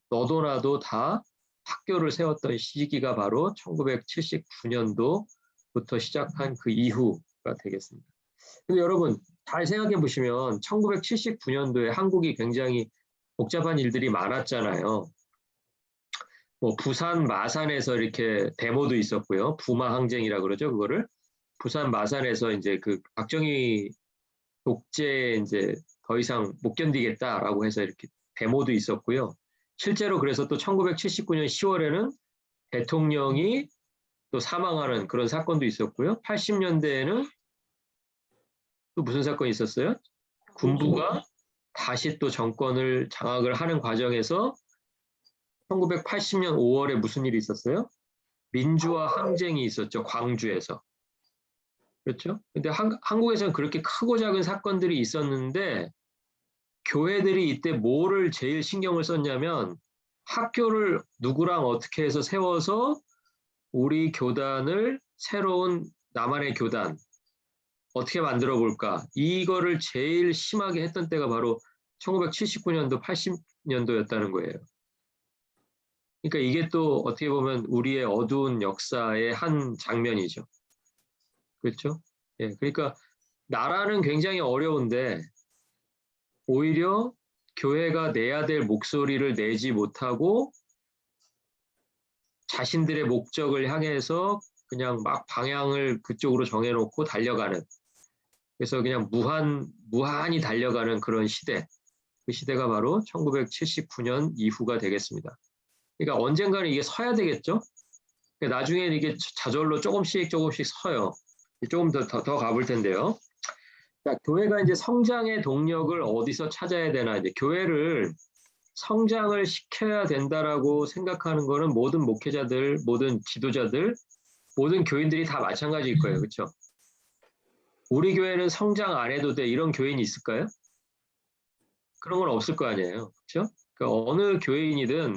너도 나도 다 학교를 세웠던 시기가 바로 1979년도부터 시작한 그 이후가 되겠습니다. 근데 여러분 잘 생각해 보시면 1979년도에 한국이 굉장히 복잡한 일들이 많았잖아요. 뭐 부산 마산에서 이렇게 데모도 있었고요. 부마 항쟁이라 그러죠, 그거를. 부산 마산에서 이제 그 박정희 독재 이제 더 이상 못 견디겠다라고 해서 이렇게 데모도 있었고요. 실제로 그래서 또 1979년 10월에는 대통령이 또 사망하는 그런 사건도 있었고요. 80년대에는 또 무슨 사건이 있었어요? 군부가 다시 또 정권을 장악을 하는 과정에서 1980년 5월에 무슨 일이 있었어요? 민주화 항쟁이 있었죠. 광주에서. 그렇죠? 근데 한국에서는 그렇게 크고 작은 사건들이 있었는데 교회들이 이때 뭐를 제일 신경을 썼냐면 학교를 누구랑 어떻게 해서 세워서 우리 교단을 새로운 나만의 교단 어떻게 만들어 볼까? 이거를 제일 심하게 했던 때가 바로 1979년도, 80년도였다는 거예요. 그러니까 이게 또 어떻게 보면 우리의 어두운 역사의 한 장면이죠. 그렇죠? 예, 그러니까 나라는 굉장히 어려운데 오히려 교회가 내야 될 목소리를 내지 못하고 자신들의 목적을 향해서 그냥 막 방향을 그쪽으로 정해놓고 달려가는 그래서 그냥 무한히 달려가는 그런 시대 그 시대가 바로 1979년 이후가 되겠습니다. 그러니까 언젠가는 이게 서야 되겠죠? 그러니까 나중에는 이게 자절로 조금씩 서요. 조금 더 가볼 텐데요. 자, 교회가 이제 성장의 동력을 어디서 찾아야 되나 이제 교회를 성장을 시켜야 된다라고 생각하는 거는 모든 목회자들, 모든 지도자들, 모든 교인들이 다 마찬가지일 거예요. 그렇죠? 우리 교회는 성장 안 해도 돼 이런 교인이 있을까요? 그런 건 없을 거 아니에요. 그렇죠? 그러니까 어느 교인이든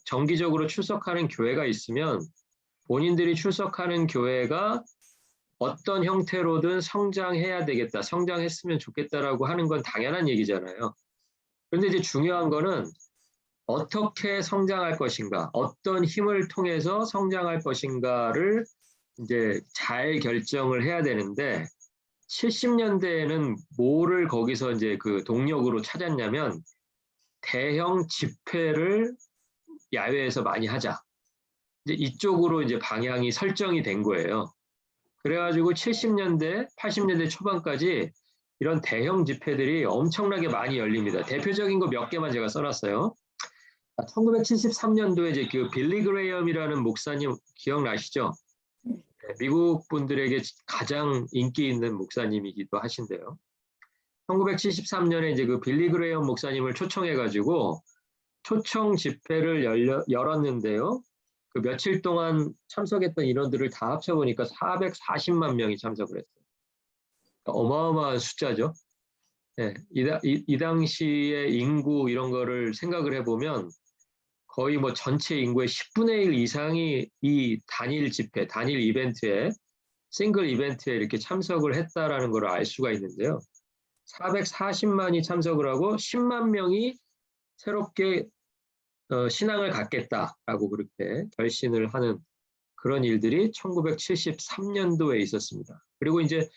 정기적으로 출석하는 교회가 있으면 본인들이 출석하는 교회가 어떤 형태로든 성장해야 되겠다, 성장했으면 좋겠다라고 하는 건 당연한 얘기잖아요. 그런데 이제 중요한 거는 어떻게 성장할 것인가, 어떤 힘을 통해서 성장할 것인가를 이제 잘 결정을 해야 되는데 70년대에는 뭐를 거기서 이제 그 동력으로 찾았냐면 대형 집회를 야외에서 많이 하자. 이제 이쪽으로 이제 방향이 설정이 된 거예요. 그래가지고 70년대, 80년대 초반까지 이런 대형 집회들이 엄청나게 많이 열립니다. 대표적인 거 몇 개만 제가 써놨어요. 1973년도에 이제 그 빌리 그레이엄이라는 목사님 기억나시죠? 네, 미국 분들에게 가장 인기 있는 목사님이기도 하신데요. 1973년에 이제 그 빌리 그레이엄 목사님을 초청해가지고 초청 집회를 열었는데요. 그 며칠 동안 참석했던 인원들을 다 합쳐보니까 440만 명이 참석을 했어요. 그러니까 어마어마한 숫자죠. 네, 이 당시의 인구 이런 거를 생각을 해보면 거의 뭐 전체 인구의 10분의 1 이상이 이 단일 집회, 단일 이벤트에, 싱글 이벤트에 이렇게 참석을 했다라는 걸 알 수가 있는데요. 440만이 참석을 하고 10만 명이 새롭게 신앙을 갖겠다라고 그렇게 결신을 하는 그런 일들이 1973년도에 있었습니다. 그리고 이제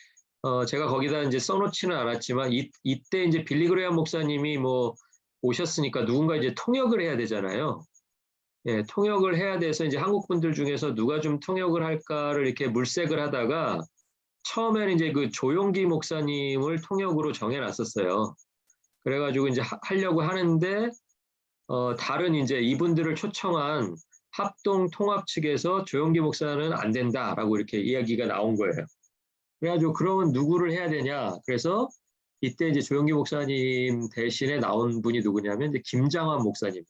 제가 거기다 이제 써놓지는 않았지만 이때 이제 빌리 그레이엄 목사님이 뭐 오셨으니까 누군가 이제 통역을 해야 되잖아요. 예, 통역을 해야 돼서 이제 한국 분들 중에서 누가 좀 통역을 할까를 이렇게 물색을 하다가 처음에는 이제 그 조용기 목사님을 통역으로 정해놨었어요. 그래가지고 이제 하려고 하는데 다른 이제 이분들을 초청한 합동 통합 측에서 조용기 목사는 안 된다라고 이렇게 이야기가 나온 거예요. 그래가지고 그러면 누구를 해야 되냐? 그래서 이때 이제 조용기 목사님 대신에 나온 분이 누구냐면 이제 김장환 목사님이에요.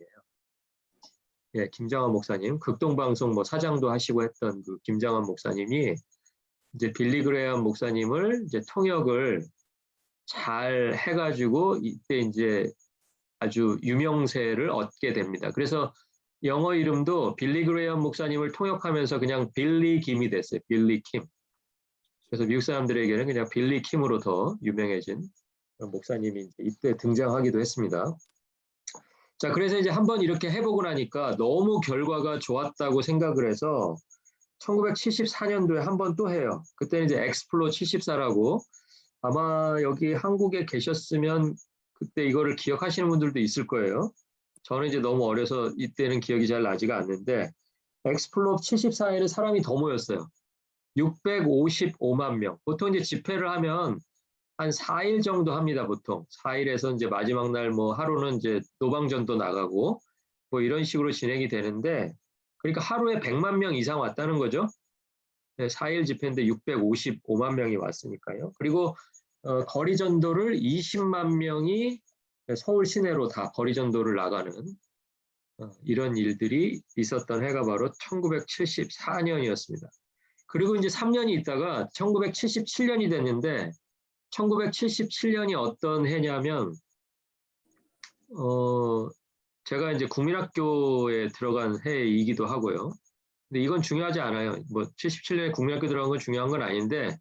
예, 김장환 목사님, 극동방송 뭐 사장도 하시고 했던 그 김장환 목사님이 이제 빌리 그레이엄 목사님을 이제 통역을 잘 해가지고 이때 이제 아주 유명세를 얻게 됩니다. 그래서 영어 이름도 빌리 그레이엄 목사님을 통역하면서 그냥 빌리 김이 됐어요. 빌리 킴. 그래서 미국 사람들에게는 그냥 빌리 킴으로 더 유명해진 목사님이 이때 등장하기도 했습니다. 자, 그래서 이제 한번 이렇게 해보고 나니까 너무 결과가 좋았다고 생각을 해서 1974년도에 한 번 또 해요. 그때는 이제 엑스플로 74라고 아마 여기 한국에 계셨으면 그때 이거를 기억하시는 분들도 있을 거예요. 저는 이제 너무 어려서 이때는 기억이 잘 나지가 않는데 엑스플로 74에는 사람이 더 모였어요. 655만 명. 보통 이제 집회를 하면 한 4일 정도 합니다, 보통. 4일에서 이제 마지막 날 뭐 하루는 이제 노방전도 나가고 뭐 이런 식으로 진행이 되는데 그러니까 하루에 100만 명 이상 왔다는 거죠. 네, 4일 집회인데 655만 명이 왔으니까요. 그리고 거리 전도를 20만 명이 서울 시내로 다 거리 전도를 나가는 이런 일들이 있었던 해가 바로 1974년이었습니다. 그리고 이제 3년이 있다가 1977년이 됐는데 1977년이 어떤 해냐면 제가 이제 국민학교에 들어간 해이기도 하고요. 근데 이건 중요하지 않아요. 뭐 77년에 국민학교 들어간 건 중요한 건 아닌데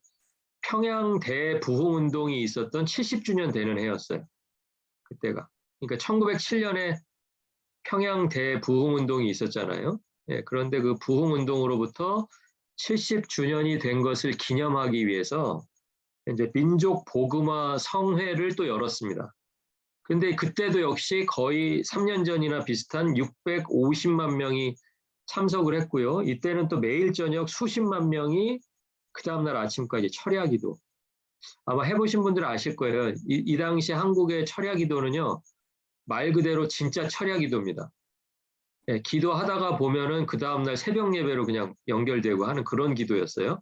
평양 대부흥운동이 있었던 70주년 되는 해였어요. 그때가. 그러니까 1907년에 평양 대부흥운동이 있었잖아요. 예, 그런데 그 부흥운동으로부터 70주년이 된 것을 기념하기 위해서 이제 민족 복음화 성회를 또 열었습니다. 근데 그때도 역시 거의 3년 전이나 비슷한 650만 명이 참석을 했고요. 이때는 또 매일 저녁 수십만 명이 그 다음날 아침까지 철야기도. 아마 해보신 분들은 아실 거예요. 이 당시 한국의 철야기도는요. 말 그대로 진짜 철야기도입니다. 예, 기도하다가 보면은 그 다음날 새벽 예배로 그냥 연결되고 하는 그런 기도였어요.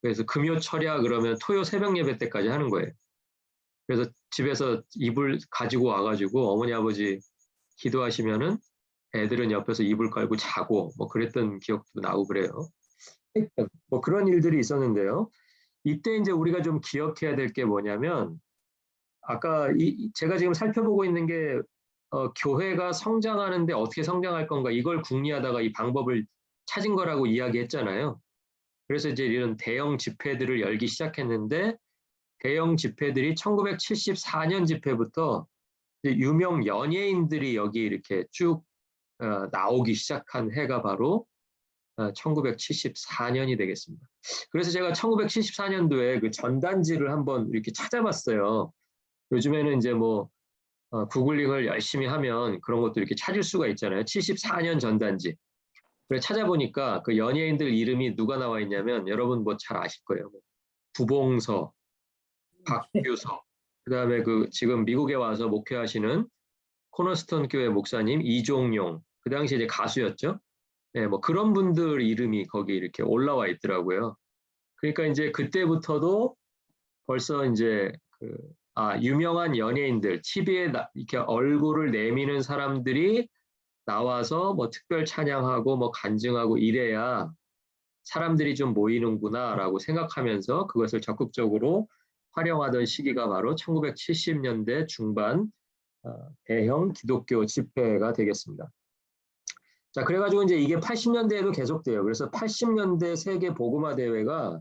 그래서 금요 철야 그러면 토요 새벽 예배 때까지 하는 거예요. 그래서 집에서 이불 가지고 와가지고 어머니 아버지 기도하시면은 애들은 옆에서 이불 깔고 자고 뭐 그랬던 기억도 나고 그래요. 뭐 그런 일들이 있었는데요. 이때 이제 우리가 좀 기억해야 될 게 뭐냐면 아까 제가 지금 살펴보고 있는 게 교회가 성장하는데 어떻게 성장할 건가 이걸 궁리하다가 이 방법을 찾은 거라고 이야기했잖아요. 그래서 이제 이런 대형 집회들을 열기 시작했는데 대형 집회들이 1974년 집회부터 유명 연예인들이 여기 이렇게 쭉 나오기 시작한 해가 바로 1974년이 되겠습니다. 그래서 제가 1974년도에 그 전단지를 한번 이렇게 찾아봤어요. 요즘에는 이제 뭐 구글링을 열심히 하면 그런 것도 이렇게 찾을 수가 있잖아요. 74년 전단지. 그래 찾아보니까 그 연예인들 이름이 누가 나와 있냐면 여러분 뭐 잘 아실 거예요. 뭐 부봉서, 박규서, 그다음에 그 지금 미국에 와서 목회하시는 코너스톤 교회 목사님 이종용, 그 당시 이제 가수였죠. 네, 뭐 그런 분들 이름이 거기 이렇게 올라와 있더라고요. 그러니까 이제 그때부터도 벌써 이제 유명한 연예인들, TV에 이렇게 얼굴을 내미는 사람들이 나와서 뭐 특별 찬양하고 뭐 간증하고 이래야 사람들이 좀 모이는구나라고 생각하면서 그것을 적극적으로 활용하던 시기가 바로 1970년대 중반 대형 기독교 집회가 되겠습니다. 자, 그래가지고 이제 이게 80년대에도 계속돼요. 그래서 80년대 세계 복음화 대회가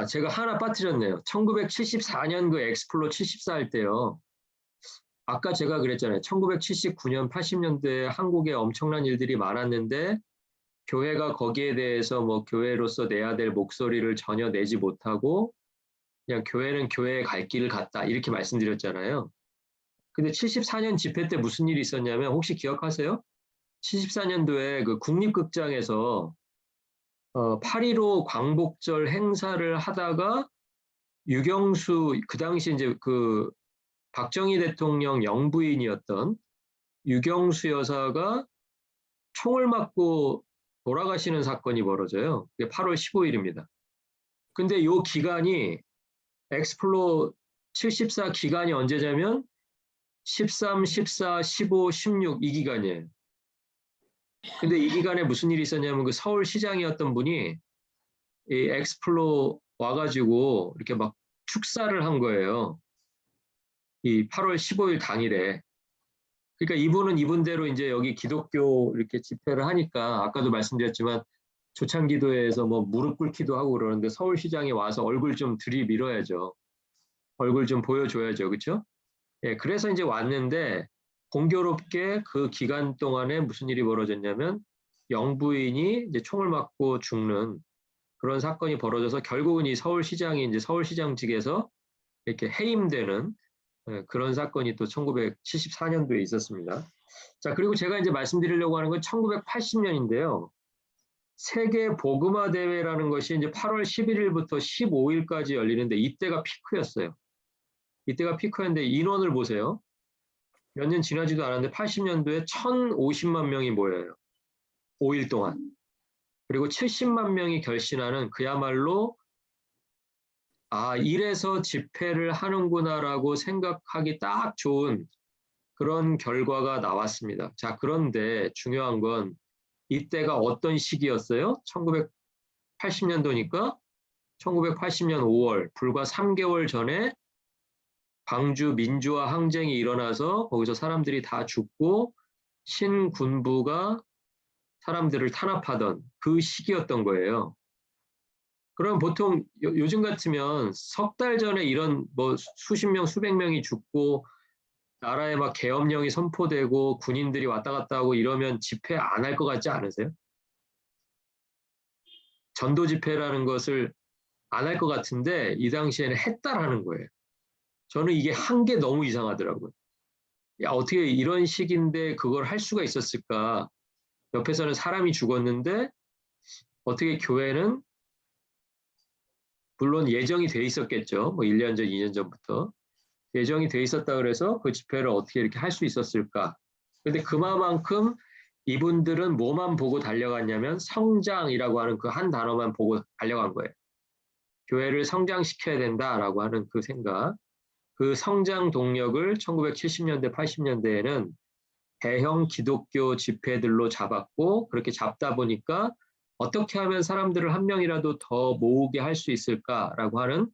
제가 하나 빠뜨렸네요. 1974년 그 엑스플로 74 할 때요. 아까 제가 그랬잖아요. 1979년, 80년대에 한국에 엄청난 일들이 많았는데 교회가 거기에 대해서 뭐 교회로서 내야 될 목소리를 전혀 내지 못하고 그냥 교회는 교회에 갈 길을 갔다 이렇게 말씀드렸잖아요. 근데 74년 집회 때 무슨 일이 있었냐면 혹시 기억하세요? 74년도에 그 국립극장에서 8.15 광복절 행사를 하다가 유경수 그 당시 이제 그 박정희 대통령 영부인이었던 유경수 여사가 총을 맞고 돌아가시는 사건이 벌어져요. 그게 8월 15일입니다. 근데 이 기간이 엑스플로 74 기간이 언제냐면 13, 14, 15, 16 이 기간이에요. 근데 이 기간에 무슨 일이 있었냐면 그 서울시장이었던 분이 이 엑스플로 와가지고 이렇게 막 축사를 한 거예요. 이 8월 15일 당일에. 그러니까 이분은 이분대로 이제 여기 기독교 이렇게 집회를 하니까 아까도 말씀드렸지만 조창기도회에서 뭐 무릎 꿇기도 하고 그러는데 서울시장에 와서 얼굴 좀 들이밀어야죠. 얼굴 좀 보여줘야죠. 그렇죠? 예, 그래서 이제 왔는데 공교롭게 그 기간 동안에 무슨 일이 벌어졌냐면 영부인이 이제 총을 맞고 죽는 그런 사건이 벌어져서 결국은 이 서울시장이 이제 서울시장직에서 이렇게 해임되는 그런 사건이 또 1974년도에 있었습니다. 자, 그리고 제가 이제 말씀드리려고 하는 건 1980년인데요. 세계 복음화 대회라는 것이 이제 8월 11일부터 15일까지 열리는데 이때가 피크였어요. 이때가 피크였는데 인원을 보세요. 몇 년 지나지도 않았는데 80년도에 1,050만 명이 모여요. 5일 동안. 그리고 70만 명이 결신하는 그야말로 이래서 집회를 하는구나라고 생각하기 딱 좋은 그런 결과가 나왔습니다. 자, 그런데 중요한 건 이때가 어떤 시기였어요? 1980년도니까 1980년 5월, 불과 3개월 전에 광주 민주화 항쟁이 일어나서 거기서 사람들이 다 죽고 신군부가 사람들을 탄압하던 그 시기였던 거예요. 그럼 보통 요즘 같으면 석 달 전에 이런 뭐 수십 명, 수백 명이 죽고 나라에 막 계엄령이 선포되고 군인들이 왔다 갔다 하고 이러면 집회 안 할 것 같지 않으세요? 전도 집회라는 것을 안 할 것 같은데 이 당시에는 했다라는 거예요. 저는 이게 한 게 너무 이상하더라고요. 야, 어떻게 이런 식인데 그걸 할 수가 있었을까? 옆에서는 사람이 죽었는데 어떻게 교회는 물론 예정이 돼 있었겠죠. 뭐 1년 전, 2년 전부터. 예정이 돼 있었다 그래서 그 집회를 어떻게 이렇게 할 수 있었을까? 근데 그만큼 이분들은 뭐만 보고 달려갔냐면 성장이라고 하는 그 한 단어만 보고 달려간 거예요. 교회를 성장시켜야 된다라고 하는 그 생각. 그 성장 동력을 1970년대, 80년대에는 대형 기독교 집회들로 잡았고 그렇게 잡다 보니까 어떻게 하면 사람들을 한 명이라도 더 모으게 할 수 있을까라고 하는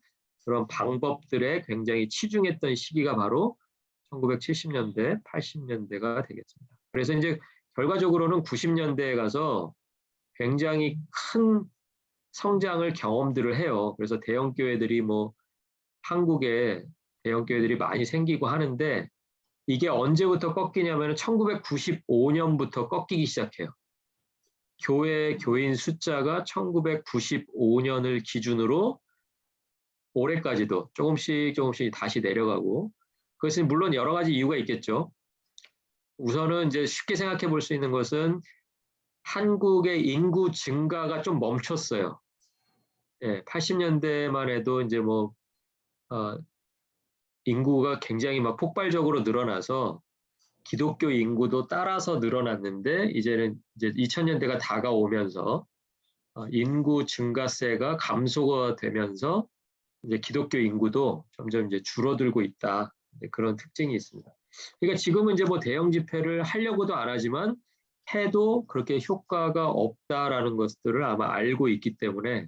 그런 방법들에 굉장히 치중했던 시기가 바로 1970년대, 80년대가 되겠습니다. 그래서 이제 결과적으로는 90년대에 가서 굉장히 큰 성장을 경험들을 해요. 그래서 대형 교회들이 뭐 한국에 대형 교회들이 많이 생기고 하는데 이게 언제부터 꺾이냐면 1995년부터 꺾이기 시작해요. 교인 숫자가 1995년을 기준으로 올해까지도 조금씩 다시 내려가고, 그것은 물론 여러 가지 이유가 있겠죠. 우선은 이제 쉽게 생각해 볼 수 있는 것은 한국의 인구 증가가 좀 멈췄어요. 예, 80년대만 해도 이제 인구가 굉장히 막 폭발적으로 늘어나서 기독교 인구도 따라서 늘어났는데, 이제는 이제 2000년대가 다가오면서 인구 증가세가 감소가 되면서 이제 기독교 인구도 점점 이제 줄어들고 있다. 그런 특징이 있습니다. 그러니까 지금은 이제 대형 집회를 하려고도 안 하지만 해도 그렇게 효과가 없다라는 것들을 아마 알고 있기 때문에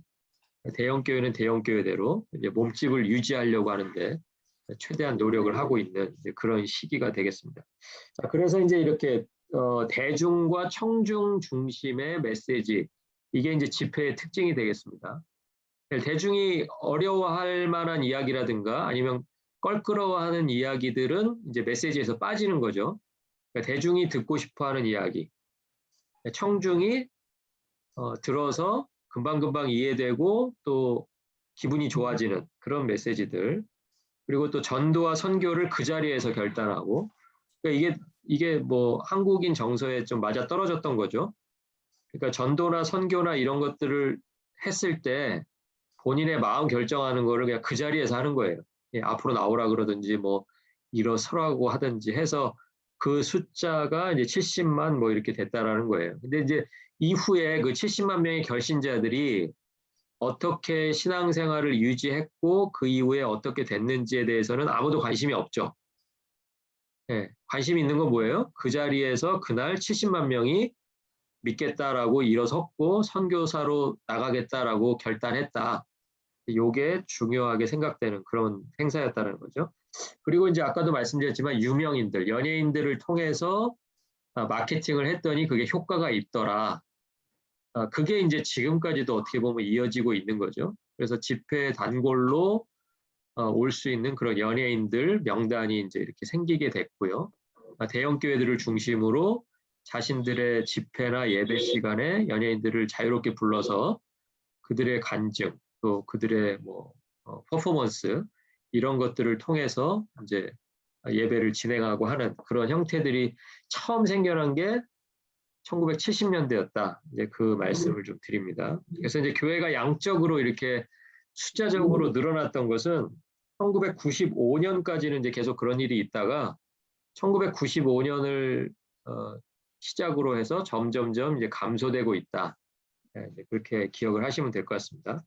대형 교회는 대형 교회대로 이제 몸집을 유지하려고 하는데 최대한 노력을 하고 있는 그런 시기가 되겠습니다. 자, 그래서 이제 이렇게 대중과 청중 중심의 메시지, 이게 이제 집회의 특징이 되겠습니다. 대중이 어려워할 만한 이야기라든가 아니면 껄끄러워하는 이야기들은 이제 메시지에서 빠지는 거죠. 그러니까 대중이 듣고 싶어하는 이야기, 청중이 들어서 금방금방 이해되고 또 기분이 좋아지는 그런 메시지들, 그리고 또 전도와 선교를 그 자리에서 결단하고, 그러니까 이게 한국인 정서에 좀 맞아 떨어졌던 거죠. 그러니까 전도나 선교나 이런 것들을 했을 때 본인의 마음 결정하는 거를 그냥 그 자리에서 하는 거예요. 예, 앞으로 나오라 그러든지 일어서라고 하든지 해서 그 숫자가 이제 70만 이렇게 됐다라는 거예요. 근데 이제 이후에 그 70만 명의 결신자들이 어떻게 신앙생활을 유지했고 그 이후에 어떻게 됐는지에 대해서는 아무도 관심이 없죠. 예, 관심이 있는 건 뭐예요? 그 자리에서 그날 70만 명이 믿겠다라고 일어섰고 선교사로 나가겠다라고 결단했다. 이게 중요하게 생각되는 그런 행사였다는 거죠. 그리고 이제 아까도 말씀드렸지만 유명인들, 연예인들을 통해서 마케팅을 했더니 그게 효과가 있더라. 그게 이제 지금까지도 어떻게 보면 이어지고 있는 거죠. 그래서 집회 단골로 올 수 있는 그런 연예인들 명단이 이제 이렇게 생기게 됐고요. 대형 교회들을 중심으로 자신들의 집회나 예배 시간에 연예인들을 자유롭게 불러서 그들의 간증, 또 그들의 퍼포먼스 이런 것들을 통해서 이제 예배를 진행하고 하는 그런 형태들이 처음 생겨난 게 1970년대였다. 이제 그 말씀을 좀 드립니다. 그래서 이제 교회가 양적으로 이렇게 숫자적으로 늘어났던 것은 1995년까지는 이제 계속 그런 일이 있다가 1995년을 시작으로 해서 점점점 이제 감소되고 있다. 이제 그렇게 기억을 하시면 될 것 같습니다.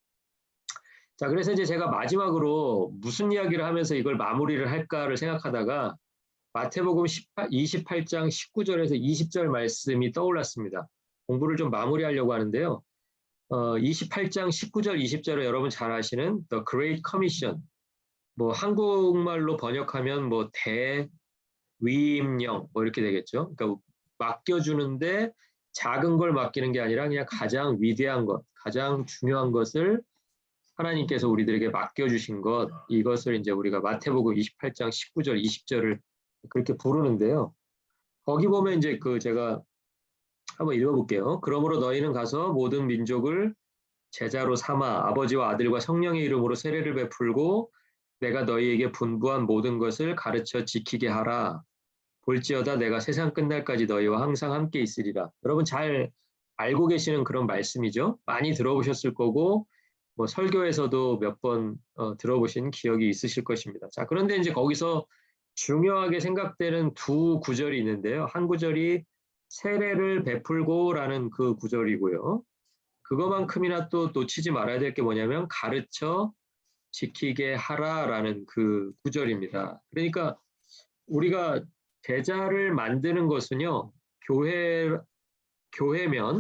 자, 그래서 이제 제가 마지막으로 무슨 이야기를 하면서 이걸 마무리를 할까를 생각하다가 마태복음 28장 19절에서 20절 말씀이 떠올랐습니다. 공부를 좀 마무리하려고 하는데요. 28장 19절, 20절을 여러분 잘 아시는 The Great Commission, 한국말로 번역하면 대위임령 이렇게 되겠죠. 그러니까 맡겨주는데 작은 걸 맡기는 게 아니라 그냥 가장 위대한 것, 가장 중요한 것을 하나님께서 우리들에게 맡겨주신 것, 이것을 이제 우리가 마태복음 28장 19절, 20절을 그렇게 부르는데요. 거기 보면 이제 제가 한번 읽어볼게요. 그러므로 너희는 가서 모든 민족을 제자로 삼아 아버지와 아들과 성령의 이름으로 세례를 베풀고 내가 너희에게 분부한 모든 것을 가르쳐 지키게 하라. 볼지어다 내가 세상 끝날까지 너희와 항상 함께 있으리라. 여러분 잘 알고 계시는 그런 말씀이죠. 많이 들어보셨을 거고 설교에서도 몇 번 들어보신 기억이 있으실 것입니다. 자, 그런데 이제 거기서 중요하게 생각되는 두 구절이 있는데요. 한 구절이 세례를 베풀고라는 그 구절이고요. 그것만큼이나 또 놓치지 말아야 될 게 뭐냐면 가르쳐 지키게 하라라는 그 구절입니다. 그러니까 우리가 제자를 만드는 것은요, 교회면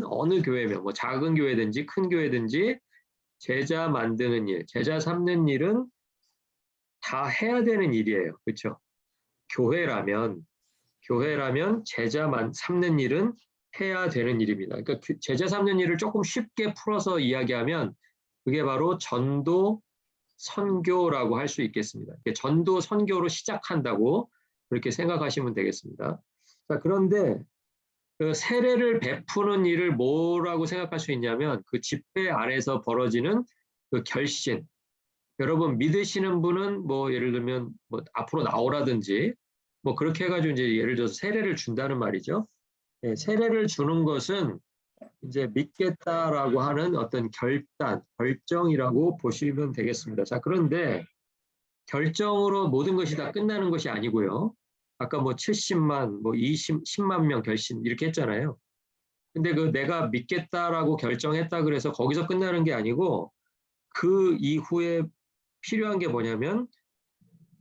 어느 교회면 작은 교회든지 큰 교회든지 제자 만드는 일, 제자 삼는 일은 다 해야 되는 일이에요. 그렇죠? 교회라면 제자 삼는 일은 해야 되는 일입니다. 그러니까 제자 삼는 일을 조금 쉽게 풀어서 이야기하면 그게 바로 전도 선교라고 할 수 있겠습니다. 전도 선교로 시작한다고, 그렇게 생각하시면 되겠습니다. 자, 그런데 그 세례를 베푸는 일을 뭐라고 생각할 수 있냐면 그 집회 안에서 벌어지는 그 결신. 여러분 믿으시는 분은 뭐 예를 들면 뭐 앞으로 나오라든지 뭐 그렇게 해가지고 이제 예를 들어서 세례를 준다는 말이죠. 예, 세례를 주는 것은 이제 믿겠다라고 하는 어떤 결정이라고 보시면 되겠습니다. 자, 그런데 결정으로 모든 것이 다 끝나는 것이 아니고요. 아까 뭐 70만, 뭐 10만 명 결신 이렇게 했잖아요. 근데 그 내가 믿겠다라고 결정했다 그래서 거기서 끝나는 게 아니고 그 이후에 필요한 게 뭐냐면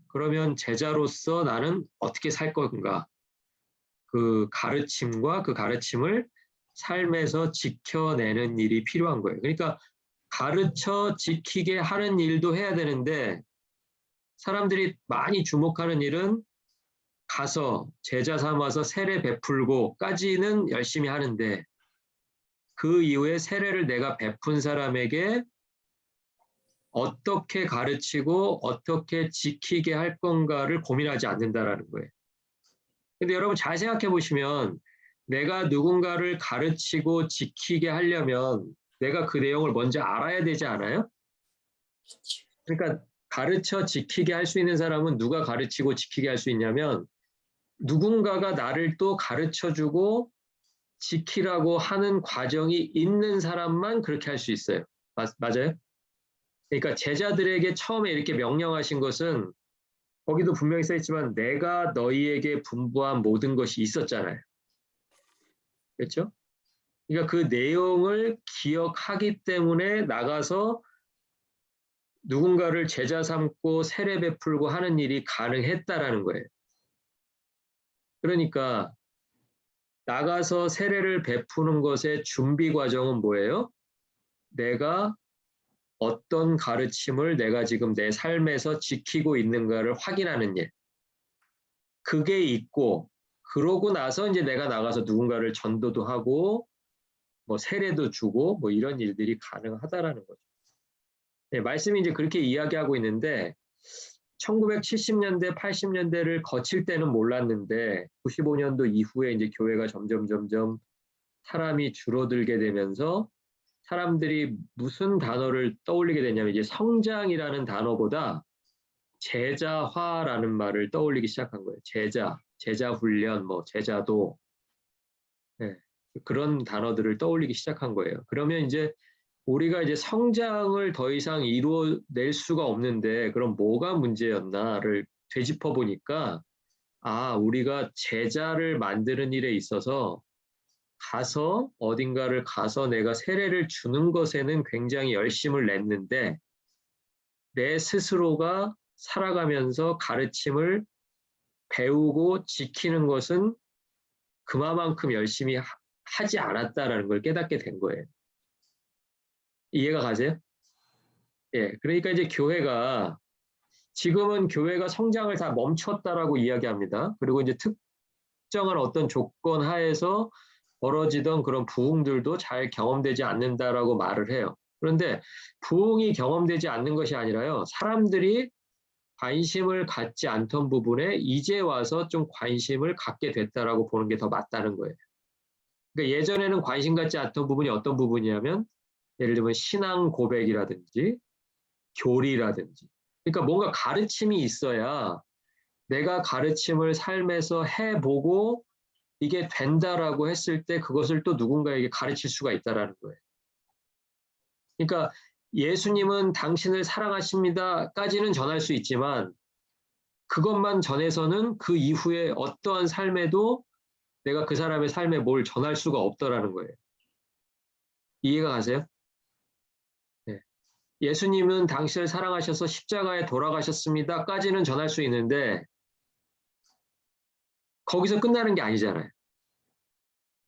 그러면 제자로서 나는 어떻게 살 건가? 그 가르침과 그 가르침을 삶에서 지켜내는 일이 필요한 거예요. 그러니까 가르쳐 지키게 하는 일도 해야 되는데 사람들이 많이 주목하는 일은 가서 제자 삼아서 세례 베풀고까지는 열심히 하는데 그 이후에 세례를 내가 베푼 사람에게 어떻게 가르치고 어떻게 지키게 할 건가를 고민하지 않는다라는 거예요. 근데 여러분 잘 생각해 보시면 내가 누군가를 가르치고 지키게 하려면 내가 그 내용을 먼저 알아야 되지 않아요? 그러니까 가르쳐 지키게 할 수 있는 사람은 누가 가르치고 지키게 할 수 있냐면 누군가가 나를 또 가르쳐주고 지키라고 하는 과정이 있는 사람만 그렇게 할 수 있어요. 맞아요? 그러니까 제자들에게 처음에 이렇게 명령하신 것은 거기도 분명히 써있지만 내가 너희에게 분부한 모든 것이 있었잖아요. 그렇죠? 그러니까 그 내용을 기억하기 때문에 나가서 누군가를 제자 삼고 세례 베풀고 하는 일이 가능했다라는 거예요. 그러니까 나가서 세례를 베푸는 것의 준비 과정은 뭐예요? 내가 어떤 가르침을 내가 지금 내 삶에서 지키고 있는가를 확인하는 일. 그게 있고, 그러고 나서 이제 내가 나가서 누군가를 전도도 하고, 뭐 세례도 주고, 뭐 이런 일들이 가능하다라는 거죠. 네, 말씀이 이제 그렇게 이야기하고 있는데, 1970년대, 80년대를 거칠 때는 몰랐는데, 95년도 이후에 이제 교회가 점점 사람이 줄어들게 되면서 사람들이 무슨 단어를 떠올리게 되냐면 이제 성장이라는 단어보다 제자화라는 말을 떠올리기 시작한 거예요. 제자 훈련, 뭐 제자도 네, 그런 단어들을 떠올리기 시작한 거예요. 그러면 이제 우리가 이제 성장을 더 이상 이루어낼 수가 없는데 그럼 뭐가 문제였나를 되짚어 보니까 아, 우리가 제자를 만드는 일에 있어서 가서 어딘가를 가서 내가 세례를 주는 것에는 굉장히 열심을 냈는데 내 스스로가 살아가면서 가르침을 배우고 지키는 것은 그만큼 열심히 하지 않았다라는 걸 깨닫게 된 거예요. 이해가 가세요? 예, 그러니까 이제 교회가 지금은 교회가 성장을 다 멈췄다라고 이야기합니다. 그리고 이제 특정한 어떤 조건 하에서 벌어지던 그런 부흥들도 잘 경험되지 않는다라고 말을 해요. 그런데 부흥이 경험되지 않는 것이 아니라요. 사람들이 관심을 갖지 않던 부분에 이제 와서 좀 관심을 갖게 됐다라고 보는 게 더 맞다는 거예요. 그러니까 예전에는 관심 갖지 않던 부분이 어떤 부분이냐면 예를 들면 신앙 고백이라든지 교리라든지 그러니까 뭔가 가르침이 있어야 내가 가르침을 삶에서 해보고 이게 된다라고 했을 때 그것을 또 누군가에게 가르칠 수가 있다라는 거예요. 그러니까 예수님은 당신을 사랑하십니다까지는 전할 수 있지만 그것만 전해서는 그 이후에 어떠한 삶에도 내가 그 사람의 삶에 뭘 전할 수가 없더라는 거예요. 이해가 가세요? 네. 예수님은 당신을 사랑하셔서 십자가에 돌아가셨습니다까지는 전할 수 있는데 거기서 끝나는 게 아니잖아요.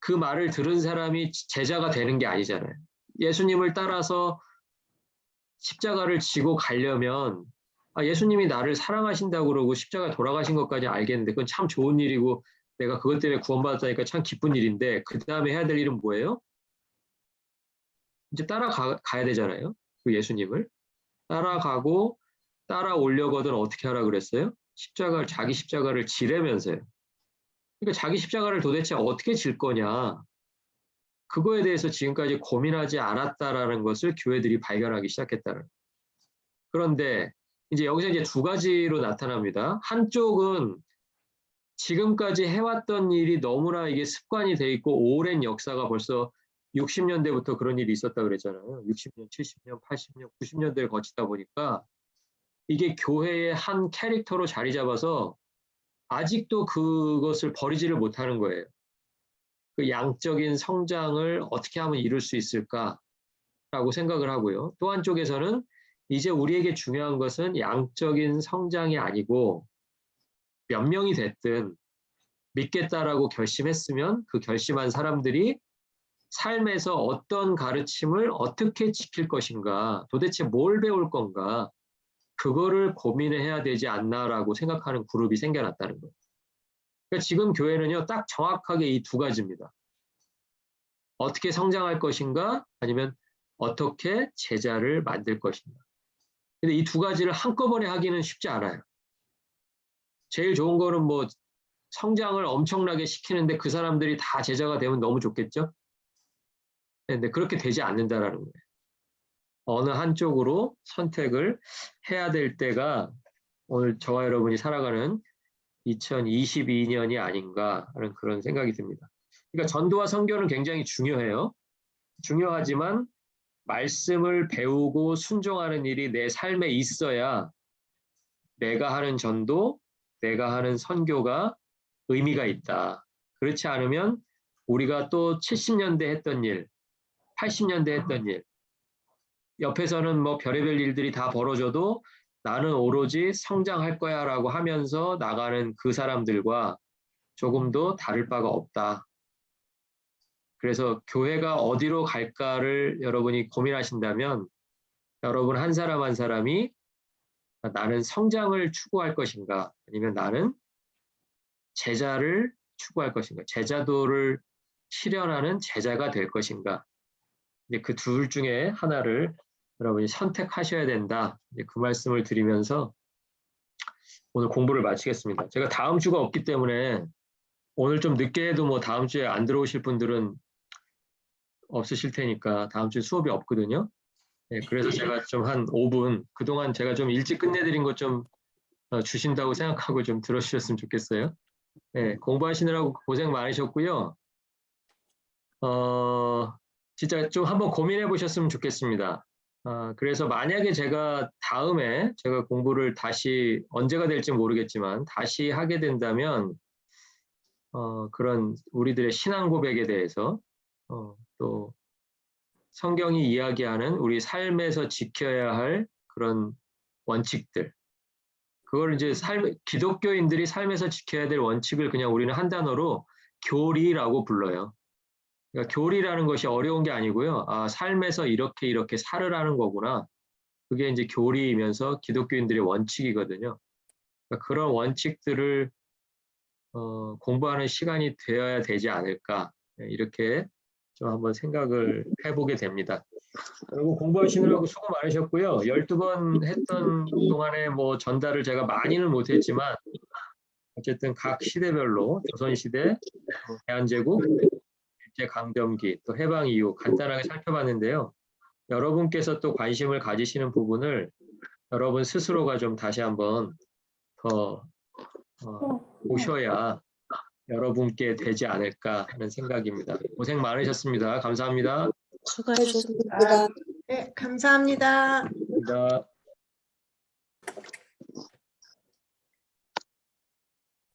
그 말을 들은 사람이 제자가 되는 게 아니잖아요. 예수님을 따라서 십자가를 지고 가려면 예수님이 나를 사랑하신다고 그러고 십자가 돌아가신 것까지 알겠는데 그건 참 좋은 일이고 내가 그것 때문에 구원받았다니까 참 기쁜 일인데 그 다음에 해야 될 일은 뭐예요? 이제 따라가야 되잖아요. 그 예수님을. 따라가고 따라오려거든 어떻게 하라 그랬어요? 자기 십자가를 지려면서요. 그러니까 자기 십자가를 도대체 어떻게 질 거냐. 그거에 대해서 지금까지 고민하지 않았다라는 것을 교회들이 발견하기 시작했다는 거예요. 그런데 이제 여기서 이제 두 가지로 나타납니다. 한쪽은 지금까지 해왔던 일이 너무나 이게 습관이 돼 있고 오랜 역사가 벌써 60년대부터 그런 일이 있었다 그랬잖아요. 60년, 70년, 80년, 90년대를 거치다 보니까 이게 교회의 한 캐릭터로 자리 잡아서 아직도 그것을 버리지를 못하는 거예요. 그 양적인 성장을 어떻게 하면 이룰 수 있을까라고 생각을 하고요. 또 한쪽에서는 이제 우리에게 중요한 것은 양적인 성장이 아니고 몇 명이 됐든 믿겠다라고 결심했으면 그 결심한 사람들이 삶에서 어떤 가르침을 어떻게 지킬 것인가, 도대체 뭘 배울 건가, 그거를 고민해야 되지 않나라고 생각하는 그룹이 생겨났다는 거예요. 그러니까 지금 교회는요, 딱 정확하게 이 두 가지입니다. 어떻게 성장할 것인가, 아니면 어떻게 제자를 만들 것인가. 근데 이 두 가지를 한꺼번에 하기는 쉽지 않아요. 제일 좋은 거는 뭐 성장을 엄청나게 시키는데 그 사람들이 다 제자가 되면 너무 좋겠죠? 근데 그렇게 되지 않는다라는 거예요. 어느 한쪽으로 선택을 해야 될 때가 오늘 저와 여러분이 살아가는 2022년이 아닌가 하는 그런 생각이 듭니다. 그러니까 전도와 선교는 굉장히 중요해요. 중요하지만 말씀을 배우고 순종하는 일이 내 삶에 있어야 내가 하는 전도, 내가 하는 선교가 의미가 있다. 그렇지 않으면 우리가 또 70년대 했던 일, 80년대 했던 일, 옆에서는 뭐 별의별 일들이 다 벌어져도 나는 오로지 성장할 거야 라고 하면서 나가는 그 사람들과 조금도 다를 바가 없다. 그래서 교회가 어디로 갈까를 여러분이 고민하신다면 여러분 한 사람 한 사람이 나는 성장을 추구할 것인가 아니면 나는 제자를 추구할 것인가, 제자도를 실현하는 제자가 될 것인가, 이제 그 둘 중에 하나를 여러분이 선택하셔야 된다. 이제 그 말씀을 드리면서 오늘 공부를 마치겠습니다. 제가 다음 주가 없기 때문에 오늘 좀 늦게 해도 뭐 다음 주에 안 들어오실 분들은 없으실 테니까 다음 주에 수업이 없거든요. 네, 그래서 제가 좀 한 5분, 그동안 제가 좀 일찍 끝내드린 것 좀 주신다고 생각하고 좀 들어주셨으면 좋겠어요. 네, 공부하시느라고 고생 많으셨고요. 진짜 좀 한번 고민해 보셨으면 좋겠습니다. 그래서 만약에 제가 다음에 제가 공부를 다시 언제가 될지 모르겠지만 다시 하게 된다면 그런 우리들의 신앙 고백에 대해서 또 성경이 이야기하는 우리 삶에서 지켜야 할 그런 원칙들, 그걸 이제 기독교인들이 삶에서 지켜야 될 원칙을 그냥 우리는 한 단어로 교리라고 불러요. 그러니까 교리라는 것이 어려운 게 아니고요. 삶에서 이렇게 살으라는 거구나. 그게 이제 교리이면서 기독교인들의 원칙이거든요. 그러니까 그런 원칙들을 공부하는 시간이 되어야 되지 않을까. 이렇게 좀 한번 생각을 해보게 됩니다. 그리고 공부하시느라고 수고 많으셨고요. 12번 했던 동안에 뭐 전달을 제가 많이는 못했지만 어쨌든 각 시대별로 조선시대, 대한제국, 일제강점기, 또 해방 이후 간단하게 살펴봤는데요. 여러분께서 또 관심을 가지시는 부분을 여러분 스스로가 좀 다시 한번 더 보셔야 여러분께 되지 않을까 하는 생각입니다. 고생 많으셨습니다. 감사합니다. 수고하셨습니다. 네, 감사합니다. 감사합니다.